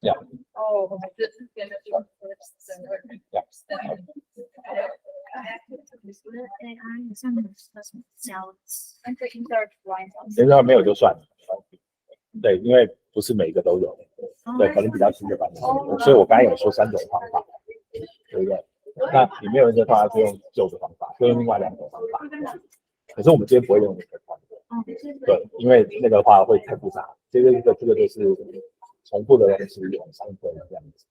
Speaker 1: Yeah.
Speaker 4: Oh.
Speaker 1: Yeah. 现在没有就算了。对，因为不是每个都有，对，可能比较新的版本，所以我刚才有说3种方法，对不对？那你没有人的话，就用旧的方法，就用另外2种方法。可是我们今天不会用那个方法，对，因为那个的话会太复杂。这个就是重复的东西往上推这样子。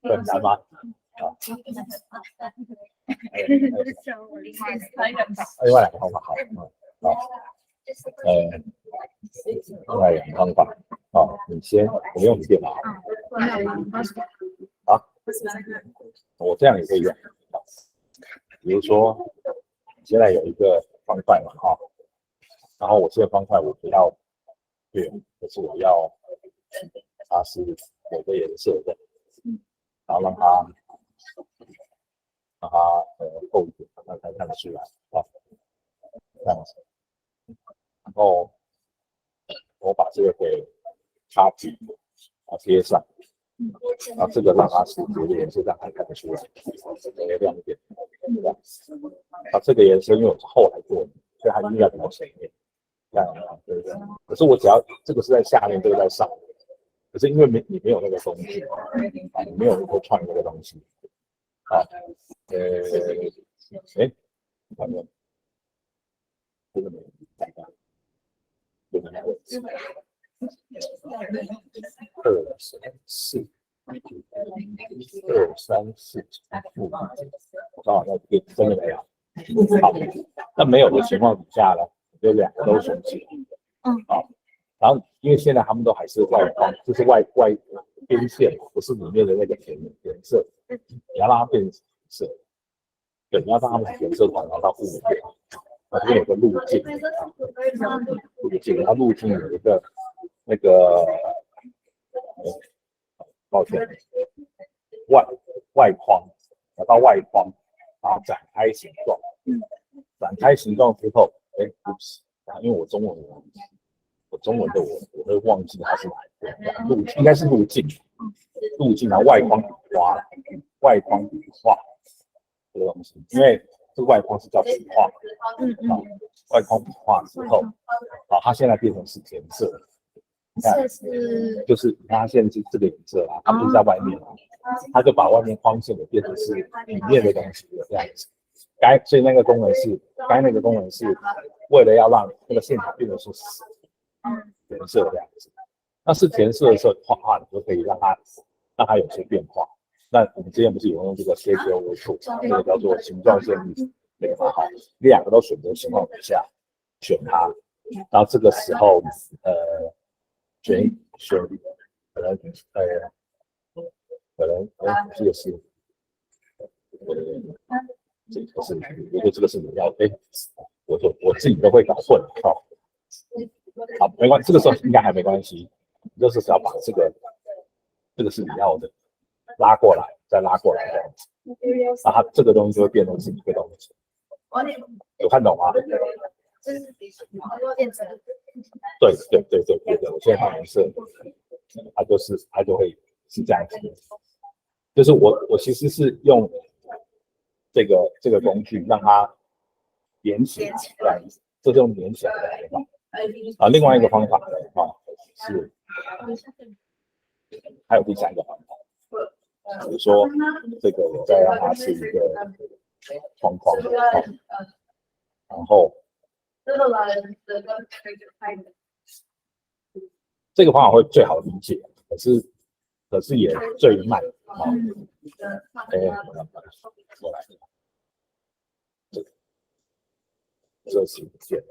Speaker 1: 对，难吗？另外2个方法好，另外2个方法，你先，我用你电脑，我这样也可以用。比如说，现在有一个方块嘛，然后我这个方块我不要圆，可是我要它是某个颜色的，然后让它厚一点，让它看得出来，这样子。然后我把这个给插笔，贴上，然后这个让它是别的颜色，让它看得出来，亮一点。这个颜色因为我是后来做的，所以它应该比较显眼。对不对？可是我只要这个是在下面，这个在上面，可是因为你没有那个工具啊，你没有能够创那个东西啊，反正这个没有，这个没有2、3、4。2、3、4，我刚好那边真的没有。好，那没有的情况底下呢，就2个都选起。好，然后因为现在他们都还是外框，就是外边线，不是里面的那个颜色，你要让它变成颜色。对，你要让它们颜色转换到雾面。这边有个路径，路径，它路径有一个那个。抱歉，外框，拿到外框，然后展开形状，展开形状之后，因为我中文的我会忘记它是哪一个路，应该是路径，然后外框笔画这个东西，因为这个外框是叫笔画，外框笔画之后，好，它现在变成是填色。就是它现在是这个颜色啦，它不是在外面啦，它就把外面框线给变成是里面的东西的这样子。所以那个功能是为了要让那个线条变成是填色这样子。那是填色的时候画，你就可以让它有些变化。那我们之前不是有用这个 Sketch Overtool， 这个叫做形状线类嘛？好，你2个都选择情况底下选它，然后这个时候选可能这个是这个是你要我自己都会搞混好，没关系，这个时候应该还没关系，你就是只要把这个是你要的拉过来，再拉过来这样子，那它这个东西就会变成是一个东西，有看懂吗？对，我现在看颜色，它就会是这样子。就是我其实是用这个工具让它连起来，这样子，这是用连起来的方法。另外一个方法是还有第3个方法，比如说这个我再让它是一个框框，然后。这个方法会最好理解，可是也最慢。过来，这是不见的。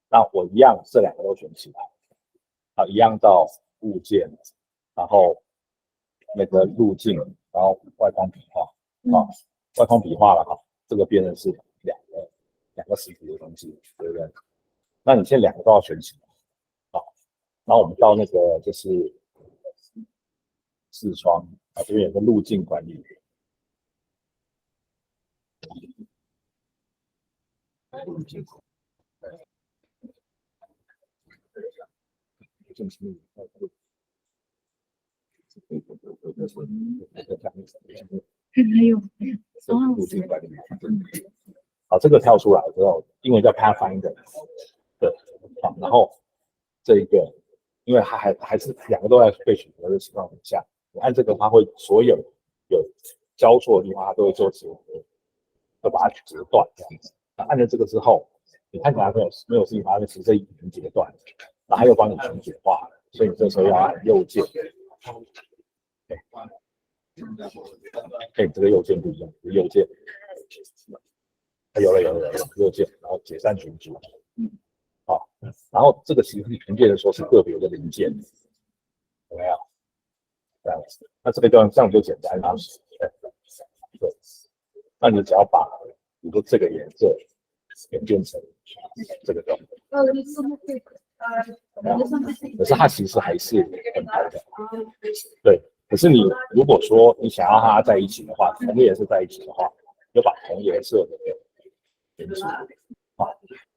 Speaker 1: 那我一样，这2个都选起来，一样到物件，然后那个路径，然后外框笔画，外框笔画了哈，这个变成是两个实体的东西，对不对？那你现在2个都要选起来，然后我们到那个就是视窗这边有个路径管理员，路径管理员，好，这个跳出来之后，英文叫 Pathfinder， 对，好，然后这一个，因为它还是2个都在被选择的情况底下，你按这个，它会所有有交错的地方，它都会做结合，会把它折断这样子。那按了这个之后，你看起来没有事情发生，其实这已经截断，然后它又帮你全解化了，所以你这时候要按右键。这个右键不一样，右键，有了，右键，然后解散群组。好，然后这个其实凭借的说是个别的零件，有没有？这样子，那这个这样就简单了。对，那你只要把，比如说这个颜色演变成这个状态，可是它其实还是分开的。对，可是你如果说你想要它在一起的话，同颜色在一起的话，就把同颜色的连起来。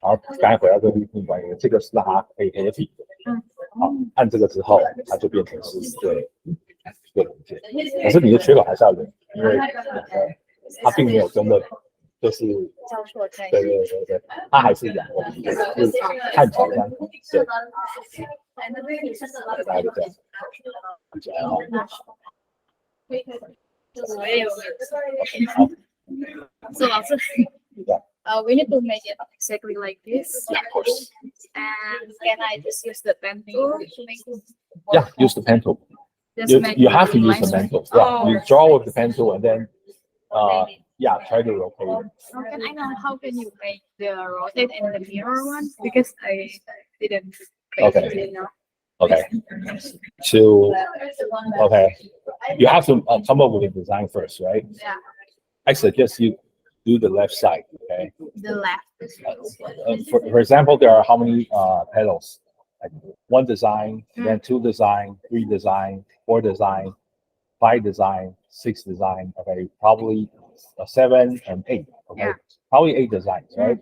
Speaker 1: 然后刚才回到这个路径管理，这个是让它可以合体的。好，按这个之后，它就变成是一个零件。可是你的缺口还是要有，因为它并没有真的就是
Speaker 4: 交错在一起。
Speaker 1: 对，它还是两个零件，就是看起来像对，大概就这样。
Speaker 4: So also,
Speaker 1: Yeah.
Speaker 4: we need to make it exactly like this.
Speaker 1: Yeah, of course.
Speaker 4: And can I just use the pen tool to make it?
Speaker 1: Yeah, use the pen tool.
Speaker 4: Just
Speaker 1: You,
Speaker 4: make
Speaker 1: you have to
Speaker 4: the
Speaker 1: use the
Speaker 4: lines
Speaker 1: pen
Speaker 4: right?
Speaker 1: tool. Yeah, you
Speaker 4: Oh.
Speaker 1: draw with the pen tool and then, yeah, try to rotate it.
Speaker 4: How can I know how can you make the rotate and the mirror one? Because I didn't make
Speaker 1: Okay.
Speaker 4: it, you know.
Speaker 1: Okay. So, okay, you have to come up with a design first, right?
Speaker 4: Yeah,
Speaker 1: I suggest you do the left side, okay?
Speaker 4: the left.
Speaker 1: For example, there are how many pedals? Like one design, then two design, three design, four design, five design, six design. Okay, probably seven and eight. Okay,
Speaker 4: Yeah.
Speaker 1: probably eight designs, right?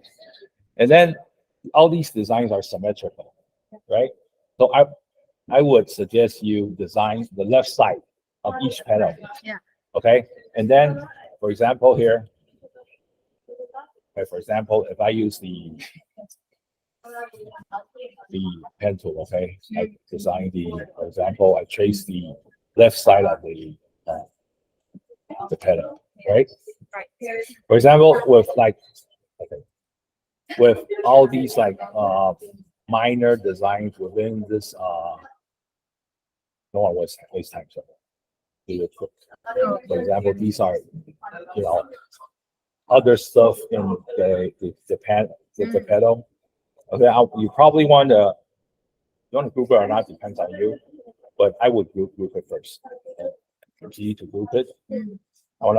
Speaker 1: And then all these designs are symmetrical, right? So I would suggest you design the left side of each pedal.
Speaker 4: Yeah.
Speaker 1: Okay, and then for example here. Okay, for example, if I use the pen tool, okay, I design for example, I trace the left side of the pedal, right?
Speaker 4: Right.
Speaker 1: For example, with like, okay, with all these like minor designs within this, no one waste time, so do it quick. For example, these are, you know, other stuff in the pedal. Okay, you probably want to, group it or not depends on you, but I would group it first. G to group it. I want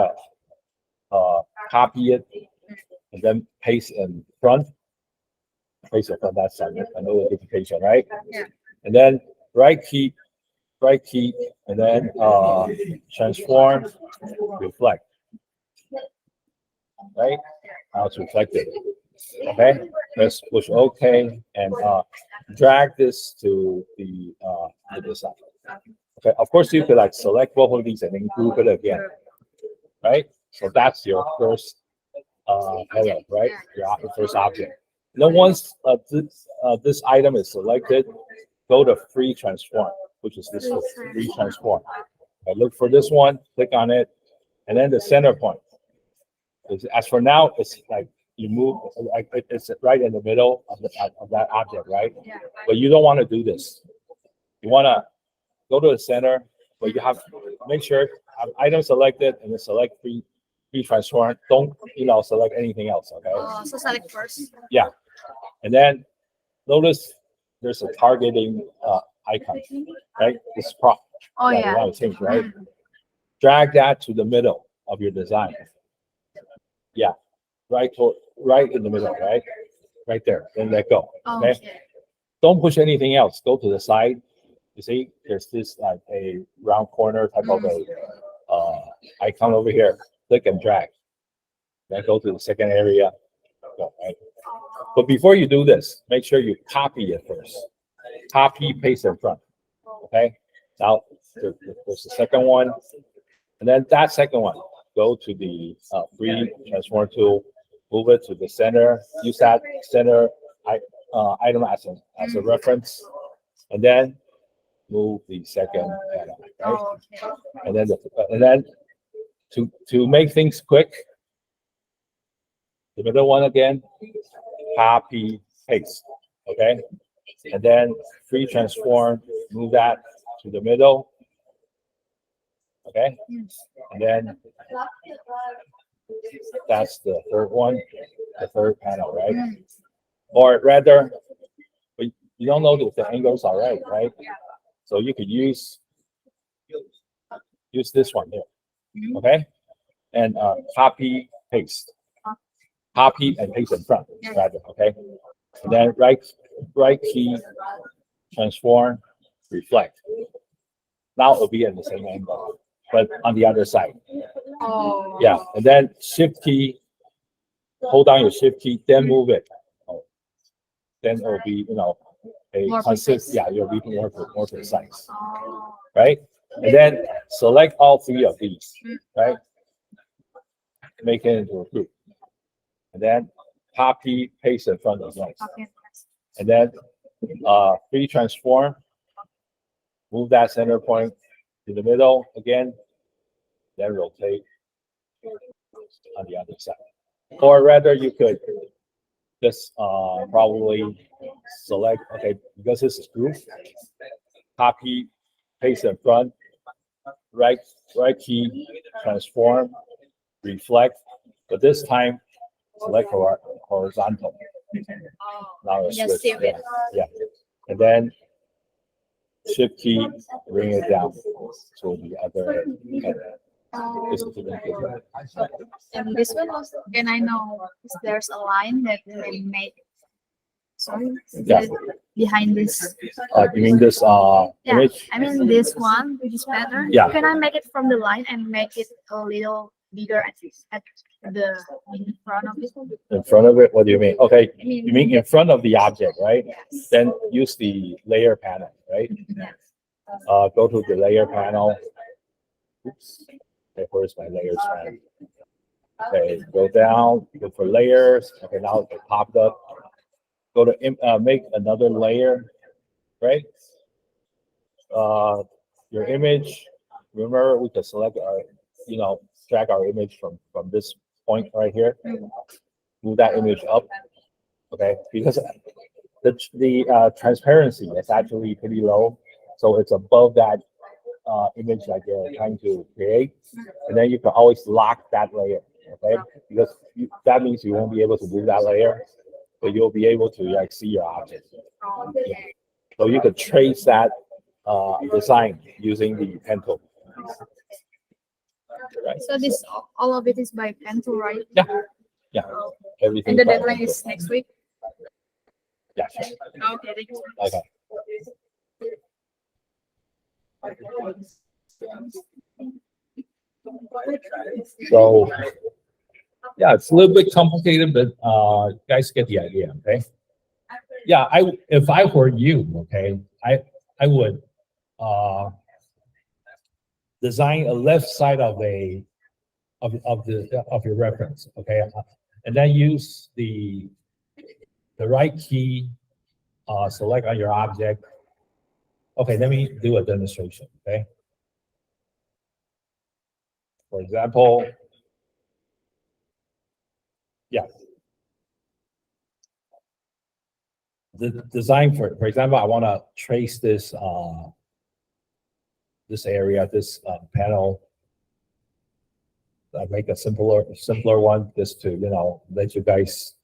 Speaker 1: to copy it and then paste in front. Paste in front. That's another duplication, right?
Speaker 4: Yeah.
Speaker 1: And then right key, and then transform, reflect. Right? Now it's reflected. Okay, let's push OK and drag this to the side. Okay, of course you could like select both of these and then group it again, right? So that's your first pedal, right? Your first object. And then once this item is selected, go to free transform, which is this free transform. I look for this one, click on it, and then the center point. As for now, it's like you move, like it's right in the middle of that object, right?
Speaker 4: Yeah.
Speaker 1: But you don't want to do this. You want to go to the center, but you have to make sure have item selected and then select free transform. Don't select anything else. Okay.
Speaker 4: So select first.
Speaker 1: Yeah, and then notice there's a targeting icon, right? This prop.
Speaker 4: Oh
Speaker 1: that
Speaker 4: yeah.
Speaker 1: you want to change, right? Drag that to the middle of your design. Yeah, right in the middle, right there. Then let go.
Speaker 4: Oh,
Speaker 1: Okay. Don't push anything else. Go to the side. You see, there's this like a round corner type of a icon over here. Click and drag. Then go to the second area. Go, right? But before you do this, make sure you copy it first. Copy, paste in front. Okay. Now there's the second one, and then that second one. Go to the free transform tool, move it to the center. Use that center item as a reference, and then move the second panel, right?
Speaker 4: Oh, okay.
Speaker 1: And then to make things quick, the middle one again, copy, paste, okay? And then free transform, move that to the middle, okay? And then that's the third one, the third panel, right? Or rather, but you don't know if the angles are right? So you could use this one here, okay? And copy, paste. Copy and paste in front, rather, okay? And then right key, transform, reflect. Now it'll be in the same angle, but on the other side.
Speaker 4: Oh.
Speaker 1: Yeah, and then shift key, hold down your shift key, then move it. Then it'll be, a
Speaker 4: More
Speaker 1: consist.
Speaker 4: precise.
Speaker 1: Yeah, you'll be more precise,
Speaker 4: Oh.
Speaker 1: right? And then select all three of these, right? Make it into a group. And then copy, paste in front of those.
Speaker 4: Okay.
Speaker 1: And then free transform, move that center point to the middle again, then rotate on the other side. Or rather, you could just probably select, okay, because this is group, copy, paste in front, right key, transform, reflect, but this time select horizontal.
Speaker 4: Oh,
Speaker 1: Now it's
Speaker 4: just
Speaker 1: switch,
Speaker 4: save it.
Speaker 1: yeah. And then shift key, bring it down to the other head. This is the
Speaker 4: And this one also, can I know if there's a line that can make, sorry,
Speaker 1: Yeah.
Speaker 4: behind this?
Speaker 1: You mean this
Speaker 4: Yeah,
Speaker 1: image?
Speaker 4: I mean this one, this pattern.
Speaker 1: Yeah.
Speaker 4: Can I make it from the line and make it a little bigger at the in front of it?
Speaker 1: In front of it? What do you mean? Okay,
Speaker 4: I mean,
Speaker 1: you mean in front of the object, right?
Speaker 4: yes.
Speaker 1: Then use the layer panel, right?
Speaker 4: Yes.
Speaker 1: Go to the layer panel. Oops. Okay, where's my layers panel? Okay, go down, look for layers. Okay, now it popped up. Go to make another layer, right? Your image. Remember, we can select our, drag our image from this point right here. Move that image up. Okay, because the transparency is actually pretty low, so it's above that image that you're trying to create, and then you can always lock that layer. Okay, because that means you won't be able to move that layer, but you'll be able to like see your object. So you could trace that design using the pen tool. Right.
Speaker 4: So this, all of it is by pen tool, right?
Speaker 1: Yeah. Yeah. Everything.
Speaker 4: And the
Speaker 1: by
Speaker 4: deadline
Speaker 1: pen
Speaker 4: is next week?
Speaker 1: tool. Yeah.
Speaker 4: Okay, thank you.
Speaker 1: Okay. So, yeah, it's a little bit complicated, but you guys get the idea, okay? Yeah, if I were you, okay, I would design a left side of your reference, okay, and then use the right key, select on your object. Okay, let me do a demonstration, okay? For example, yeah. The design for example, I want to trace this this area, this panel. I make a simpler one just to let you guys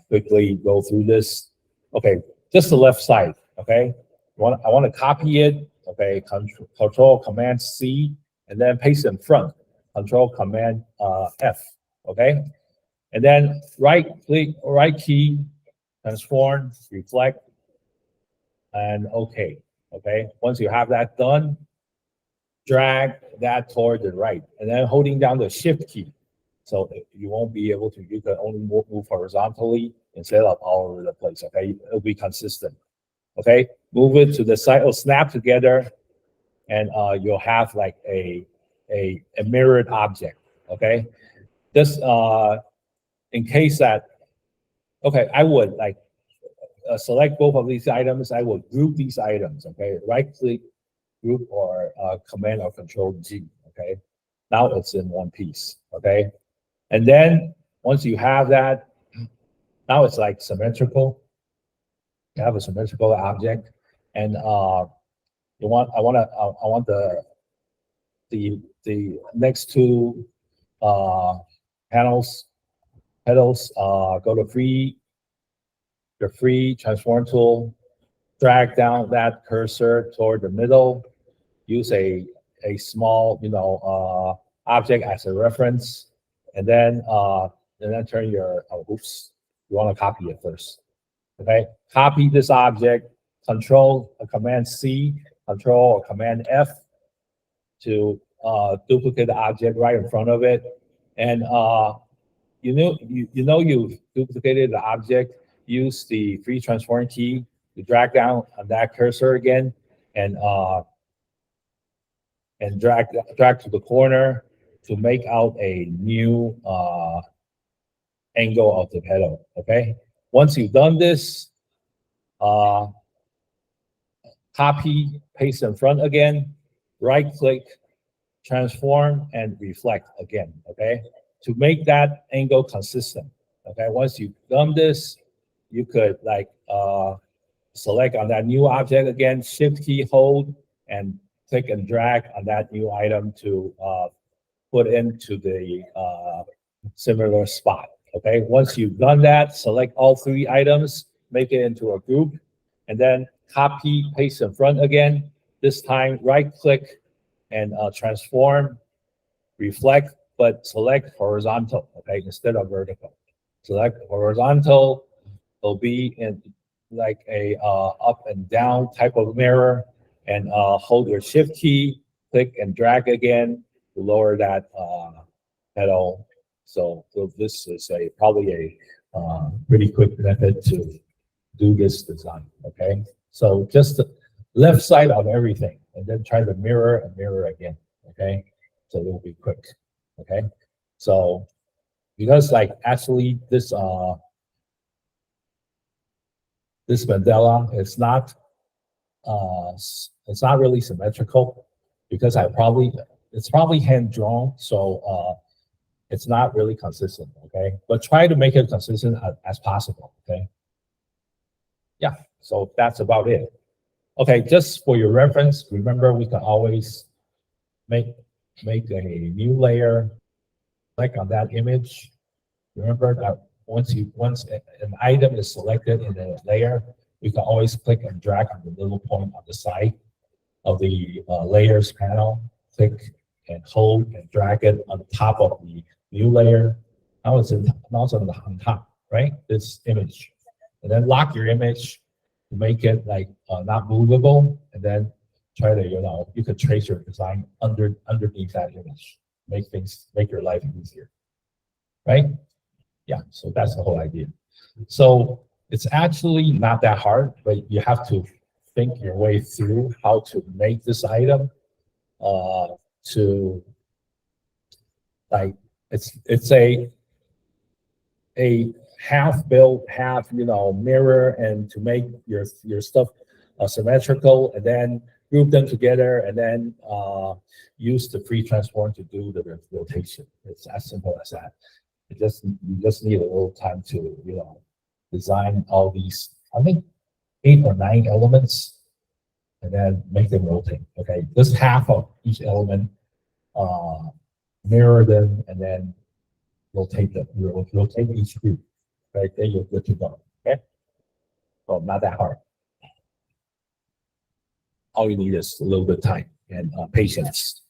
Speaker 1: quickly go through this. Okay, just the left side. Okay, I want to copy it. Okay, Control Command C, and then paste in front. Control Command F. Okay, and then right key, transform, reflect, and okay. Okay, once you have that done, drag that toward the right, and then holding down the shift key. So you won't be able to, you can only move horizontally instead of all over the place, okay? It'll be consistent, okay? Move it to the side, or snap together, and you'll have like a mirrored object, okay? Just in case that, okay, I would like select both of these items. I would group these items, okay? Right click, group, or Command or Control G, okay? Now it's in one piece, okay? And then once you have that, now it's like symmetrical. You have a symmetrical object, and I want the next two petals, go to the free transform tool, drag down that cursor toward the middle, use a small object as a reference, and then turn your oops, you want to copy it first. Okay, copy this object, Control Command C, Control or Command F to duplicate the object right in front of it, and you've duplicated the object. Use the free transform key to drag down on that cursor again, and drag to the corner to make out a new angle of the petal. Okay. Once you've done this, copy, paste in front again, right click, transform and reflect again, okay? To make that angle consistent, okay? Once you've done this, you could like select on that new object again, shift key hold and click and drag on that new item to put into the similar spot, okay? Once you've done that, select all three items, make it into a group, and then copy, paste in front again. This time, right click and transform, reflect, but select horizontal, okay, instead of vertical. Select horizontal, it'll be in like a up and down type of mirror, and hold your shift key, click and drag again to lower that pedal. So this is probably a pretty quick method to do this design, okay? So just the left side of everything, and then try to mirror and mirror again, okay? So it'll be quick, okay? So because like actually this this mandala is not it's not really symmetrical because it's probably hand drawn, so it's not really consistent, okay? But try to make it consistent as possible, okay? Yeah, so that's about it. Okay, just for your reference, remember we can always make a new layer, click on that image. Remember that once an item is selected in the layer, we can always click and drag on the little point on the side of the layers panel, click and hold and drag it on top of the new layer. Now it's on top, right? This image. And then lock your image to make it like not movable, and then try to, you could trace your design underneath that image. Make your life easier, right? Yeah, so that's the whole idea. So it's actually not that hard, but you have to think your way through how to make this item to like it's a half built, half mirror, and to make your stuff symmetrical, and then group them together, and then use the free transform to do the rotation. It's as simple as that. You just need a little time to design all these. I think 8 or 9 elements, and then make them rotate. Okay, just half of each element, mirror them, and then rotate them. Rotate each group. Right, then you're good to go. Okay, so not that hard. All you need is a little bit of time and patience.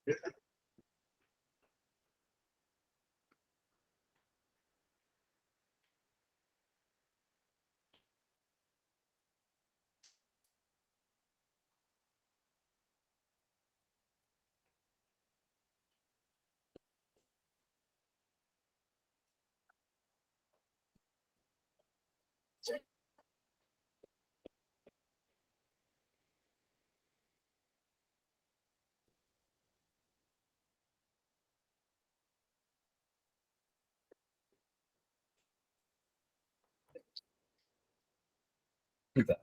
Speaker 1: 是的，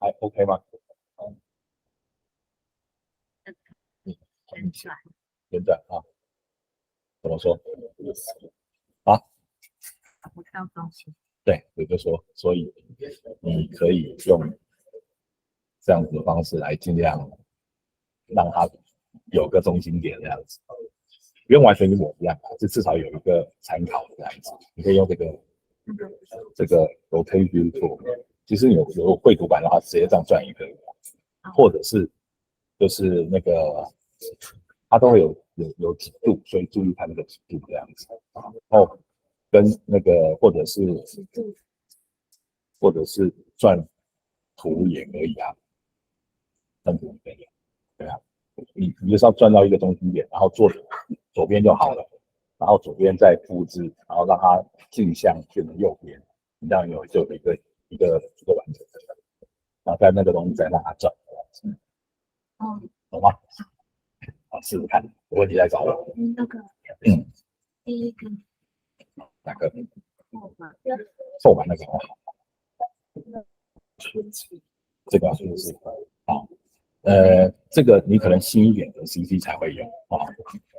Speaker 1: 还 OK 吗？
Speaker 4: 旋转，
Speaker 1: 旋转啊？怎么说？啊？
Speaker 4: 找不到东西。
Speaker 1: 对，我就说，所以你可以用这样子的方式来尽量让它有个中心点这样子，不用完全一模一样啊，就至少有一个参考这样子。你可以用这个 rotate view tool， 其实有绘图板的话，直接这样转也可以，或者是就是那个它都会有几度，所以注意看那个几度这样子，然后跟那个或者是转图也可以啊，转图也可以啊，对啊，你就是要转到一个中心点，然后做左边就好了，然后左边再复制，然后让它镜像变成右边，这样就有一个完整的，然后在那个东西再让它转，懂吗？好，试试看，有问题再找我。
Speaker 4: 那个，第一个
Speaker 1: 哪个？
Speaker 4: 后吧，
Speaker 1: 后版那个好，这个是不是？好，这个你可能新一点的 CC 才会有啊，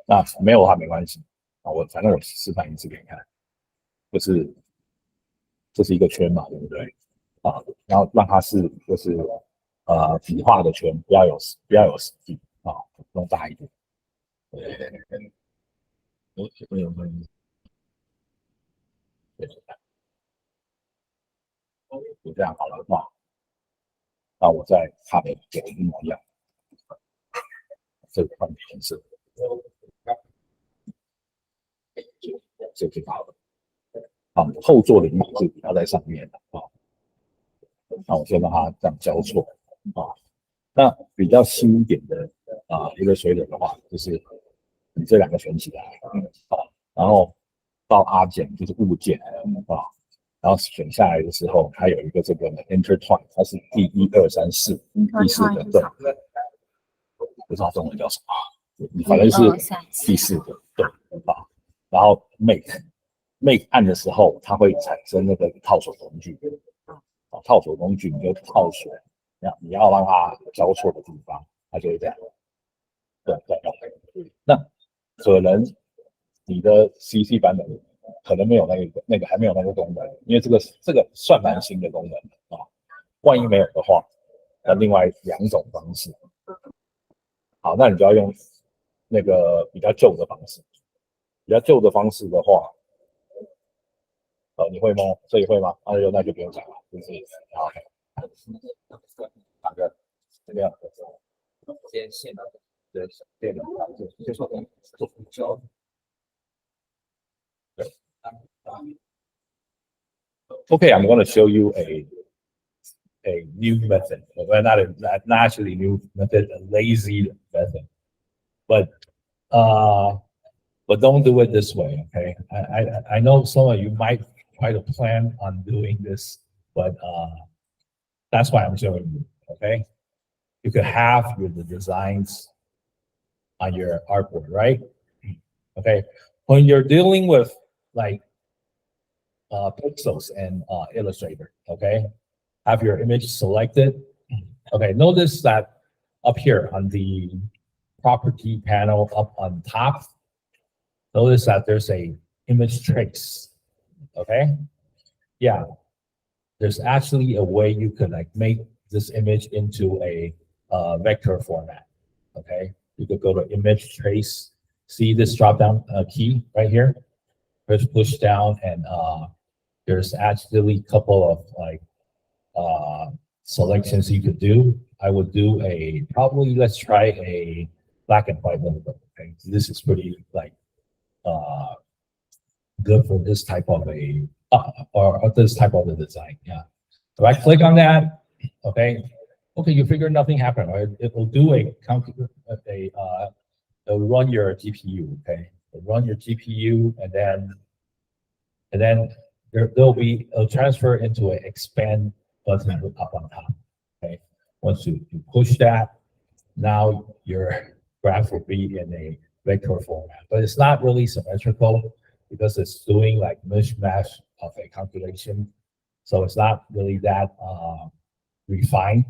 Speaker 1: 那没有的话没关系啊，反正我示范一次给你看，就是这是一个圈嘛，对不对？啊，然后让它就是笔画的圈，不要有实际啊，弄大一点。就这样好了啊。那我再看给一模一样，这个换颜色，这就好了。好，后座的影子不要在上面了啊。那我先让它这样交错啊。那比较新一点的一个水冷的话，就是你这两个选起来啊，然后到阿键就是物件啊，然后选下来的时候，它有一个这个 intertwine， 它是第1、2、3、4，第4个对，不知道中文叫什么，反正是第4个对啊。然后 make 按的时候，它会产生那个套索工具啊，套索工具你就套索，你要让它交错的地方，它就会这样。对，那可能你的 CC 版本可能没有那个还没有那个功能，因为这个算蛮新的功能啊。万一没有的话，那另外2种方式。好，那你就要用那个比较旧的方式。比较旧的方式的话，你会吗？这里会吗？那就不用讲了，就是好，哪个这个样子？
Speaker 3: 先线
Speaker 1: 对，电脑接受做辅助。对。Okay, I'm going to show you a new method. Well, not actually new method, a lazy method. But don't do it this way, okay? I know some of you might try to plan on doing this, but that's why I'm showing you, okay? You could have the designs on your artboard, right? Okay. When you're dealing with like pixels and Illustrator, okay? Have your image selected. Okay, notice that up here on the property panel up on top, notice that there's a image trace, okay? Yeah, there's actually a way you could like make this image into a vector format, okay? You could go to image trace, see this drop down key right here, push down and there's actually a couple of like selections you could do. I would do probably let's try a black and white logo. Okay, this is pretty like uh good for this type of or this type of a design. Yeah. If I click on that, okay, you figure nothing happened, right? It will do it'll run your GPU. Okay, it'll run your GPU, and then there'll be a transfer into an expand button up on top. Okay, once you push that, now your graph will be in a vector format, but it's not really symmetrical because it's doing like mishmash of a calculation. So it's not really that refined.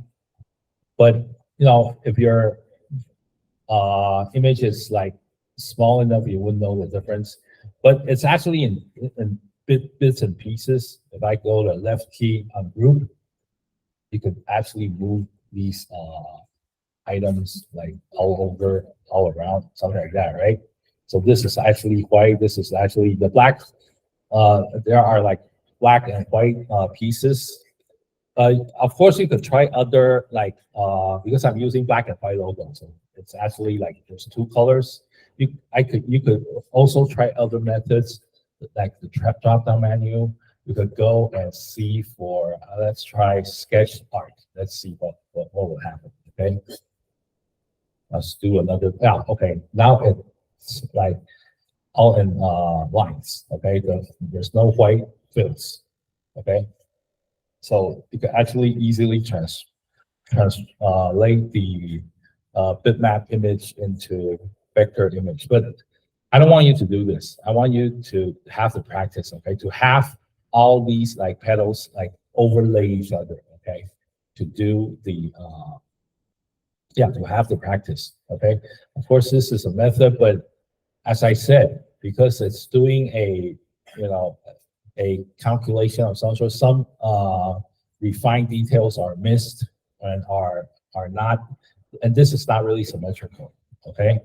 Speaker 1: But if your image is like small enough, you wouldn't know the difference. But it's actually in bits and pieces. If I go to left key on group, you could actually move these items like all over, all around, something like that, right? So this is actually white. This is actually the black. There are like black and white pieces. Of course, you could try other because I'm using black and white logo, so it's actually like there's two colors. You could also try other methods like the drop down menu. You could go and see for let's try sketch art. Let's see what will happen. Okay. Let's do another. Yeah, okay. Now it's like all in lines. Okay, there's no white fills. Okay, so you can actually easily translate the bitmap image into vector image. But I don't want you to do this. I want you to have the practice. Okay, to have all these like petals like overlay each other. Okay, to do the to have the practice. Okay, of course this is a method, but as I said, because it's doing a calculation of some sort, some refined details are missed and are not, and this is not really symmetrical. Okay,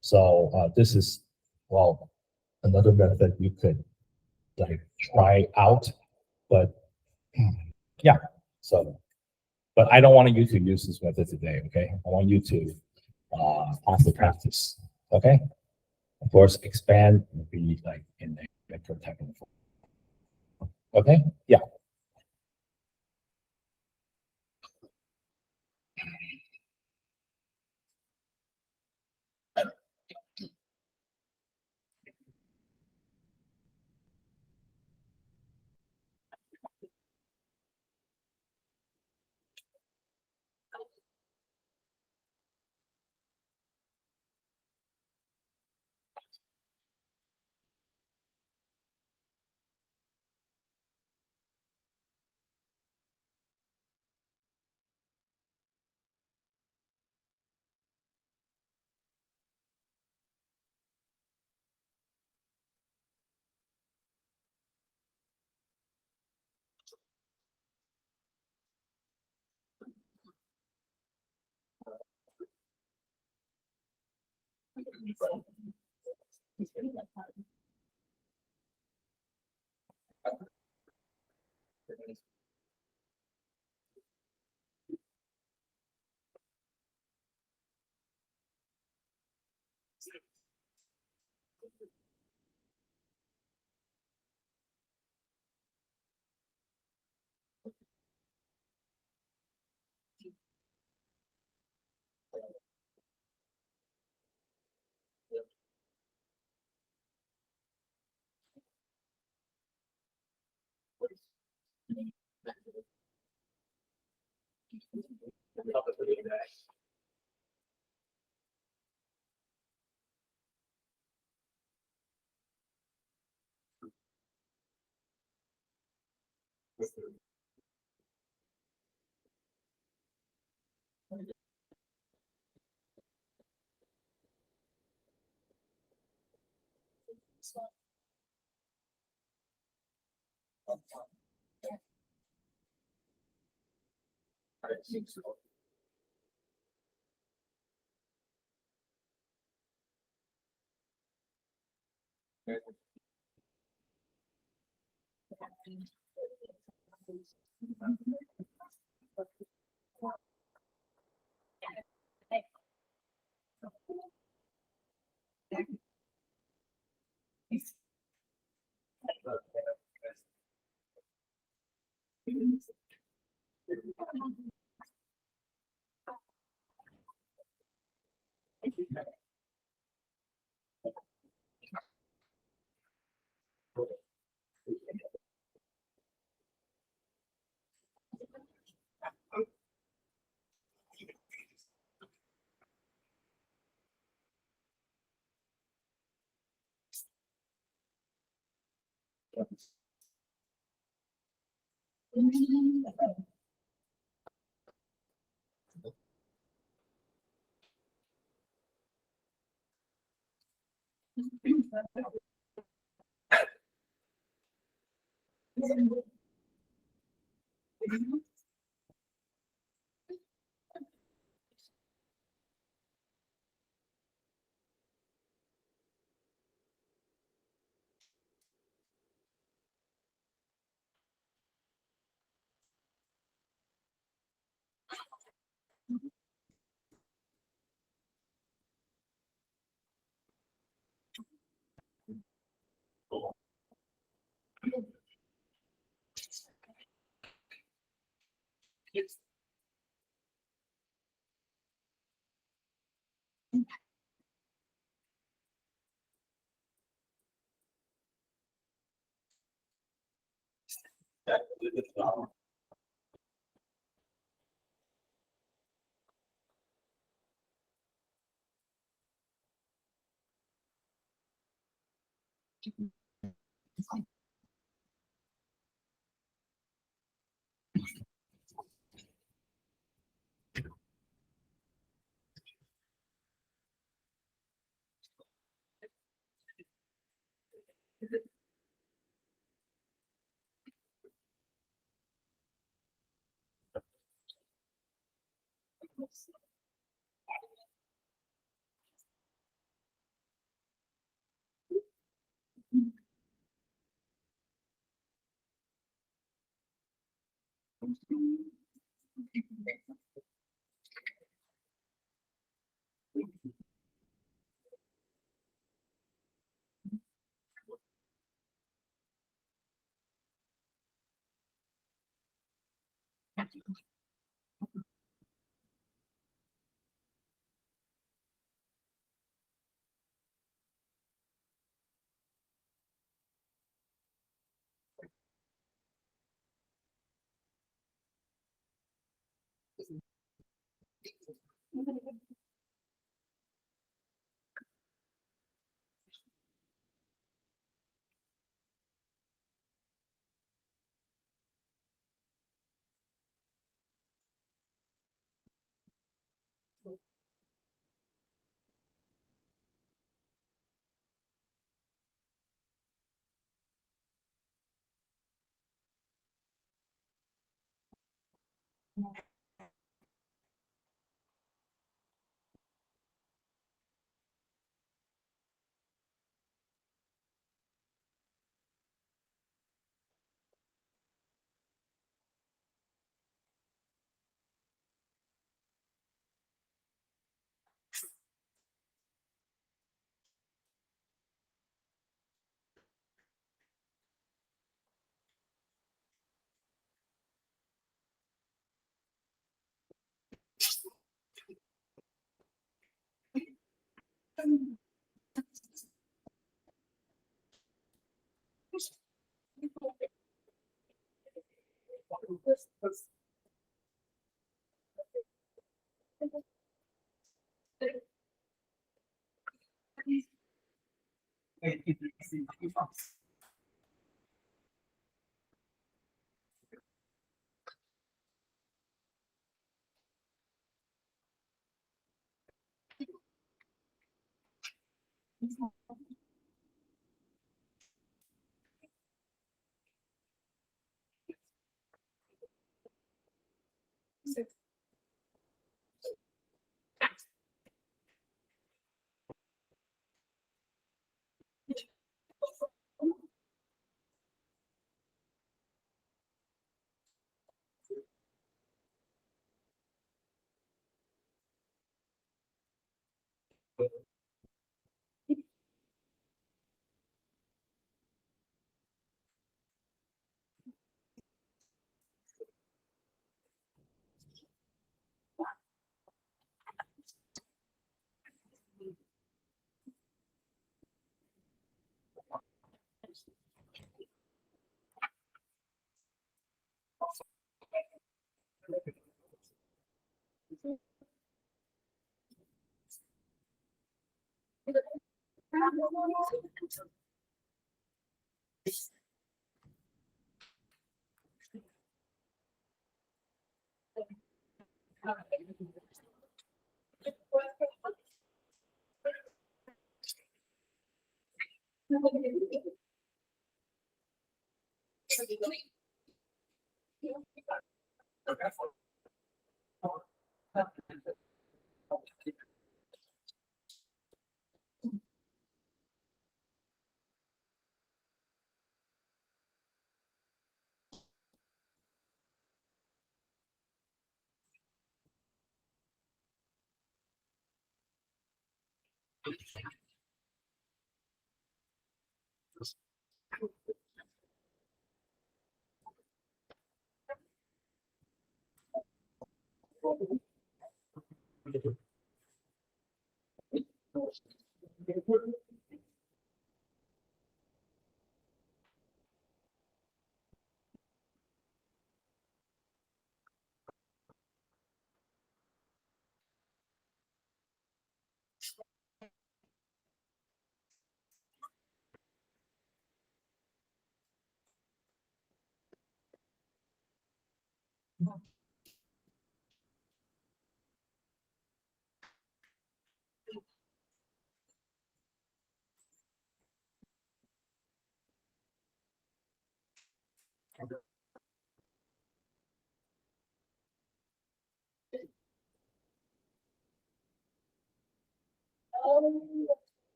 Speaker 1: so this is another method you could like try out, but yeah, so. But I don't want you to use this method today, okay? I want you to have the practice, okay? Of course, expand would be like in the vector technical. Okay, yeah.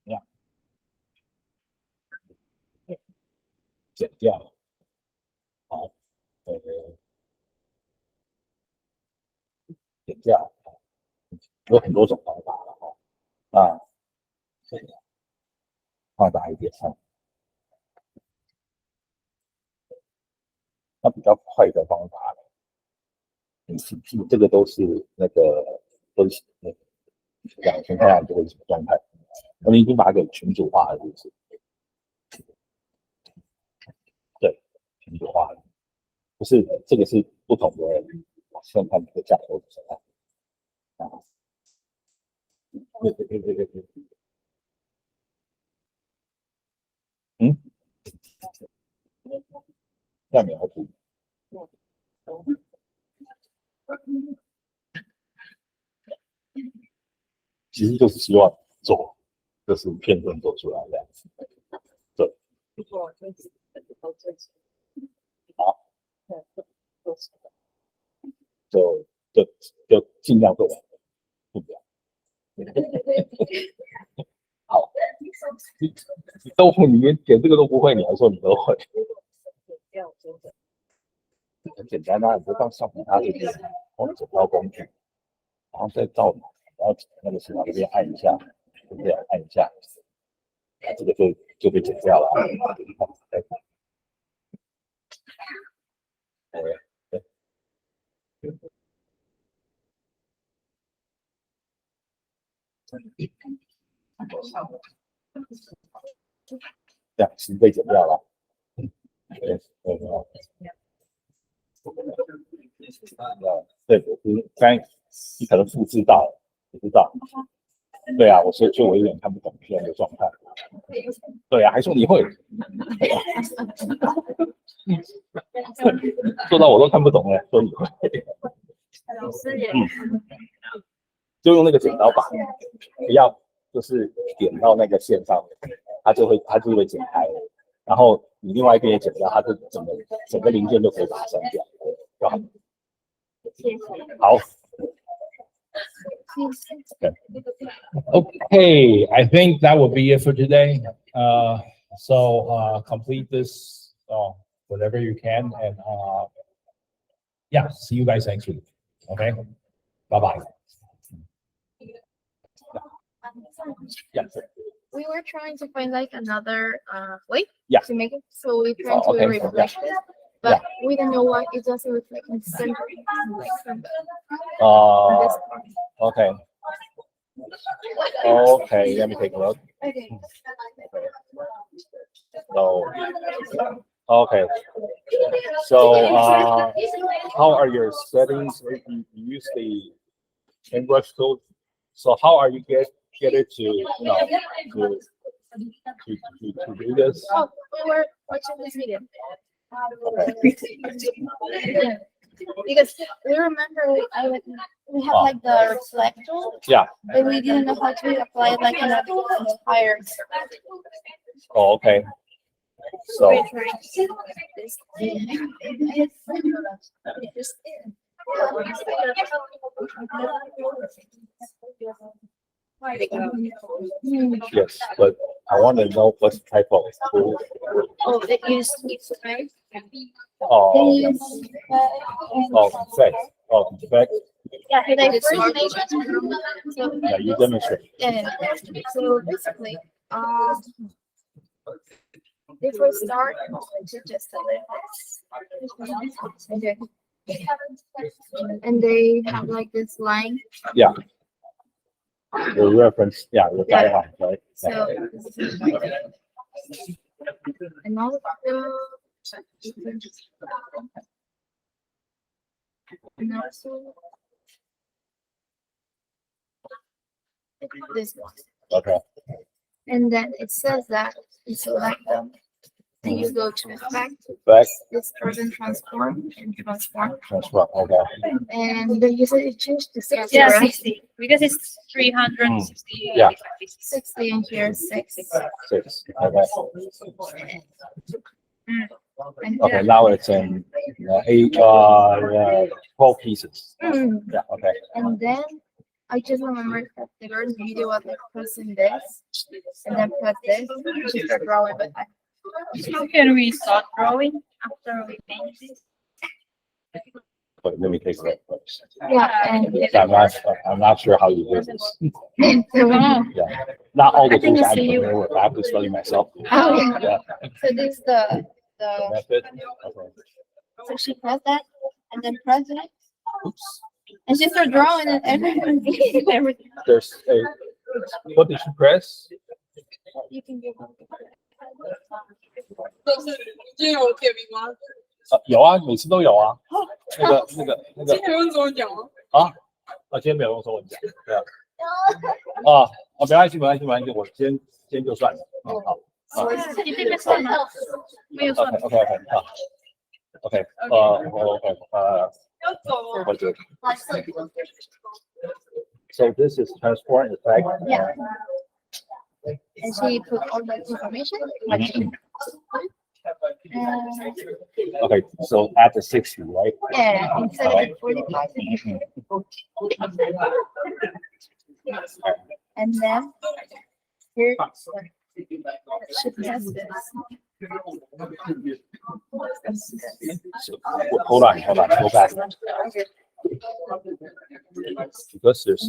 Speaker 1: 呀，剪掉，好，剪掉，有很多种方法了哈。那放大一点哈。那比较快的方法呢，这个都是那个都是两先看看这个什么状态。我们已经把它给群组化了，是不是？对，群组化了。不是这个是不同的，先看这个架构是什么啊？对，嗯，下面要注意，其实就是希望做，就是片段做出来这样子。对，好，就尽量做完，不了。好，你都你连点这个都不会，你还说你都会？很简单啊，你就放上面它这边，然后剪刀工具，然后再照码，然后那个磁场这边按一下，就这样按一下，这个就被剪掉了。这样是被剪掉了。对，刚才你可能复制到了，不知道。对啊，我有点看不懂现在的状态。对啊，还说你会，做到我都看不懂了，说你会。就用那个剪刀把，不要就是点到那个线上面，它就会剪开了。然后你另外一边也剪掉，它就整个零件就可以把它删掉，就好。好。Okay, I think that will be it for today. So complete this whatever you can, and yeah, see you guys next week. Okay, bye bye. Yeah.
Speaker 4: We were trying to find like another way
Speaker 1: Yeah.
Speaker 4: to make it, so we tried to
Speaker 1: Okay.
Speaker 4: reflect it, but we don't know what it doesn't reflect in the center.
Speaker 1: Okay. Okay, let me take a look.
Speaker 4: Okay.
Speaker 1: So, okay. So, how are your settings? You use the paintbrush tool. So, how are you get it to do this?
Speaker 4: Oh, we were watching this video. Yeah. Because we remember we have like the reflector.
Speaker 1: Yeah.
Speaker 4: But we didn't know how to apply it like in the entire.
Speaker 1: Oh, okay. So,
Speaker 4: We're trying to do this.
Speaker 1: yes, but I want to know what type of tool.
Speaker 4: Oh, they use right?
Speaker 1: Oh,
Speaker 4: They
Speaker 1: yeah.
Speaker 4: use
Speaker 1: Effect. Oh, effect.
Speaker 4: yeah, they first measure. So
Speaker 1: Yeah, you demonstrate.
Speaker 4: yeah. So basically, they first start to just a little bit. Okay. And they have like this line.
Speaker 1: Yeah. The reference. Yeah, the
Speaker 4: Yeah.
Speaker 1: diagram, right?
Speaker 4: So and all of the and also this one.
Speaker 1: Okay.
Speaker 4: And then it says that you select them. Then you go to effect,
Speaker 1: Effect.
Speaker 4: distortion, transform, and transform.
Speaker 1: Transfer. Okay.
Speaker 4: And then you say you change to 60,
Speaker 5: Yeah,
Speaker 4: right?
Speaker 5: 60, because it's 360.
Speaker 1: Yeah.
Speaker 4: 60 and here 6.
Speaker 1: 6. Okay.
Speaker 4: And
Speaker 1: Okay. Now it's in 12 pieces.
Speaker 4: Mm.
Speaker 1: Yeah. Okay.
Speaker 4: And then I just remember that the first video was like pressing this and then press this to start drawing, but
Speaker 5: How can we start drawing after we paint this?
Speaker 1: But let me take a look first.
Speaker 4: yeah, and
Speaker 1: I'm not sure how you do this.
Speaker 5: Oh,
Speaker 1: Yeah. Not all the
Speaker 4: I think
Speaker 1: tools I'm
Speaker 4: it's you.
Speaker 1: familiar with. I have to study myself.
Speaker 4: Oh,
Speaker 1: Yeah.
Speaker 4: so this is the
Speaker 1: Method. Okay.
Speaker 4: so she pressed that and then pressed it. And she started drawing and everything.
Speaker 1: There's a. What did you press?
Speaker 4: You can give them.
Speaker 1: 有啊，每次都有啊。那个
Speaker 5: 今天用中文讲吗？
Speaker 1: 今天没有用中文讲，对啊。没关系，我今天就算了。好。
Speaker 5: 今天没算吗？没有算。
Speaker 1: OK， OK，
Speaker 5: 要走哦。
Speaker 1: 我觉得。So this is transport effect.
Speaker 4: Yeah. And she put all the information.
Speaker 1: Okay, so at the 60, right?
Speaker 4: Yeah, instead of 45. And then here she does this.
Speaker 1: So, hold on, go back.
Speaker 4: Okay.
Speaker 1: Because there's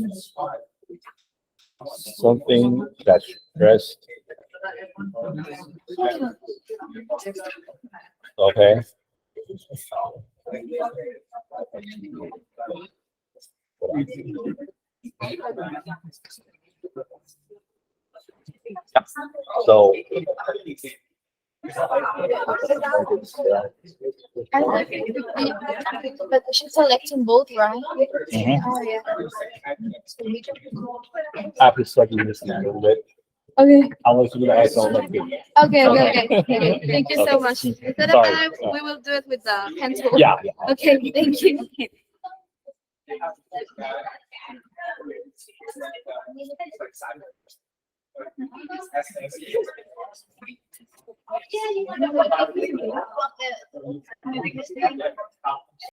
Speaker 1: something that's stressed. Okay. So
Speaker 4: But she's selecting both, right?
Speaker 1: Mhm.
Speaker 4: Oh, yeah.
Speaker 1: after studying this a little bit,
Speaker 4: Okay.
Speaker 1: I want you to add something.
Speaker 4: Okay. Thank you so much. Instead of
Speaker 1: Sorry.
Speaker 4: that, we will do it with the pencil.
Speaker 1: Yeah.
Speaker 4: Okay, thank you.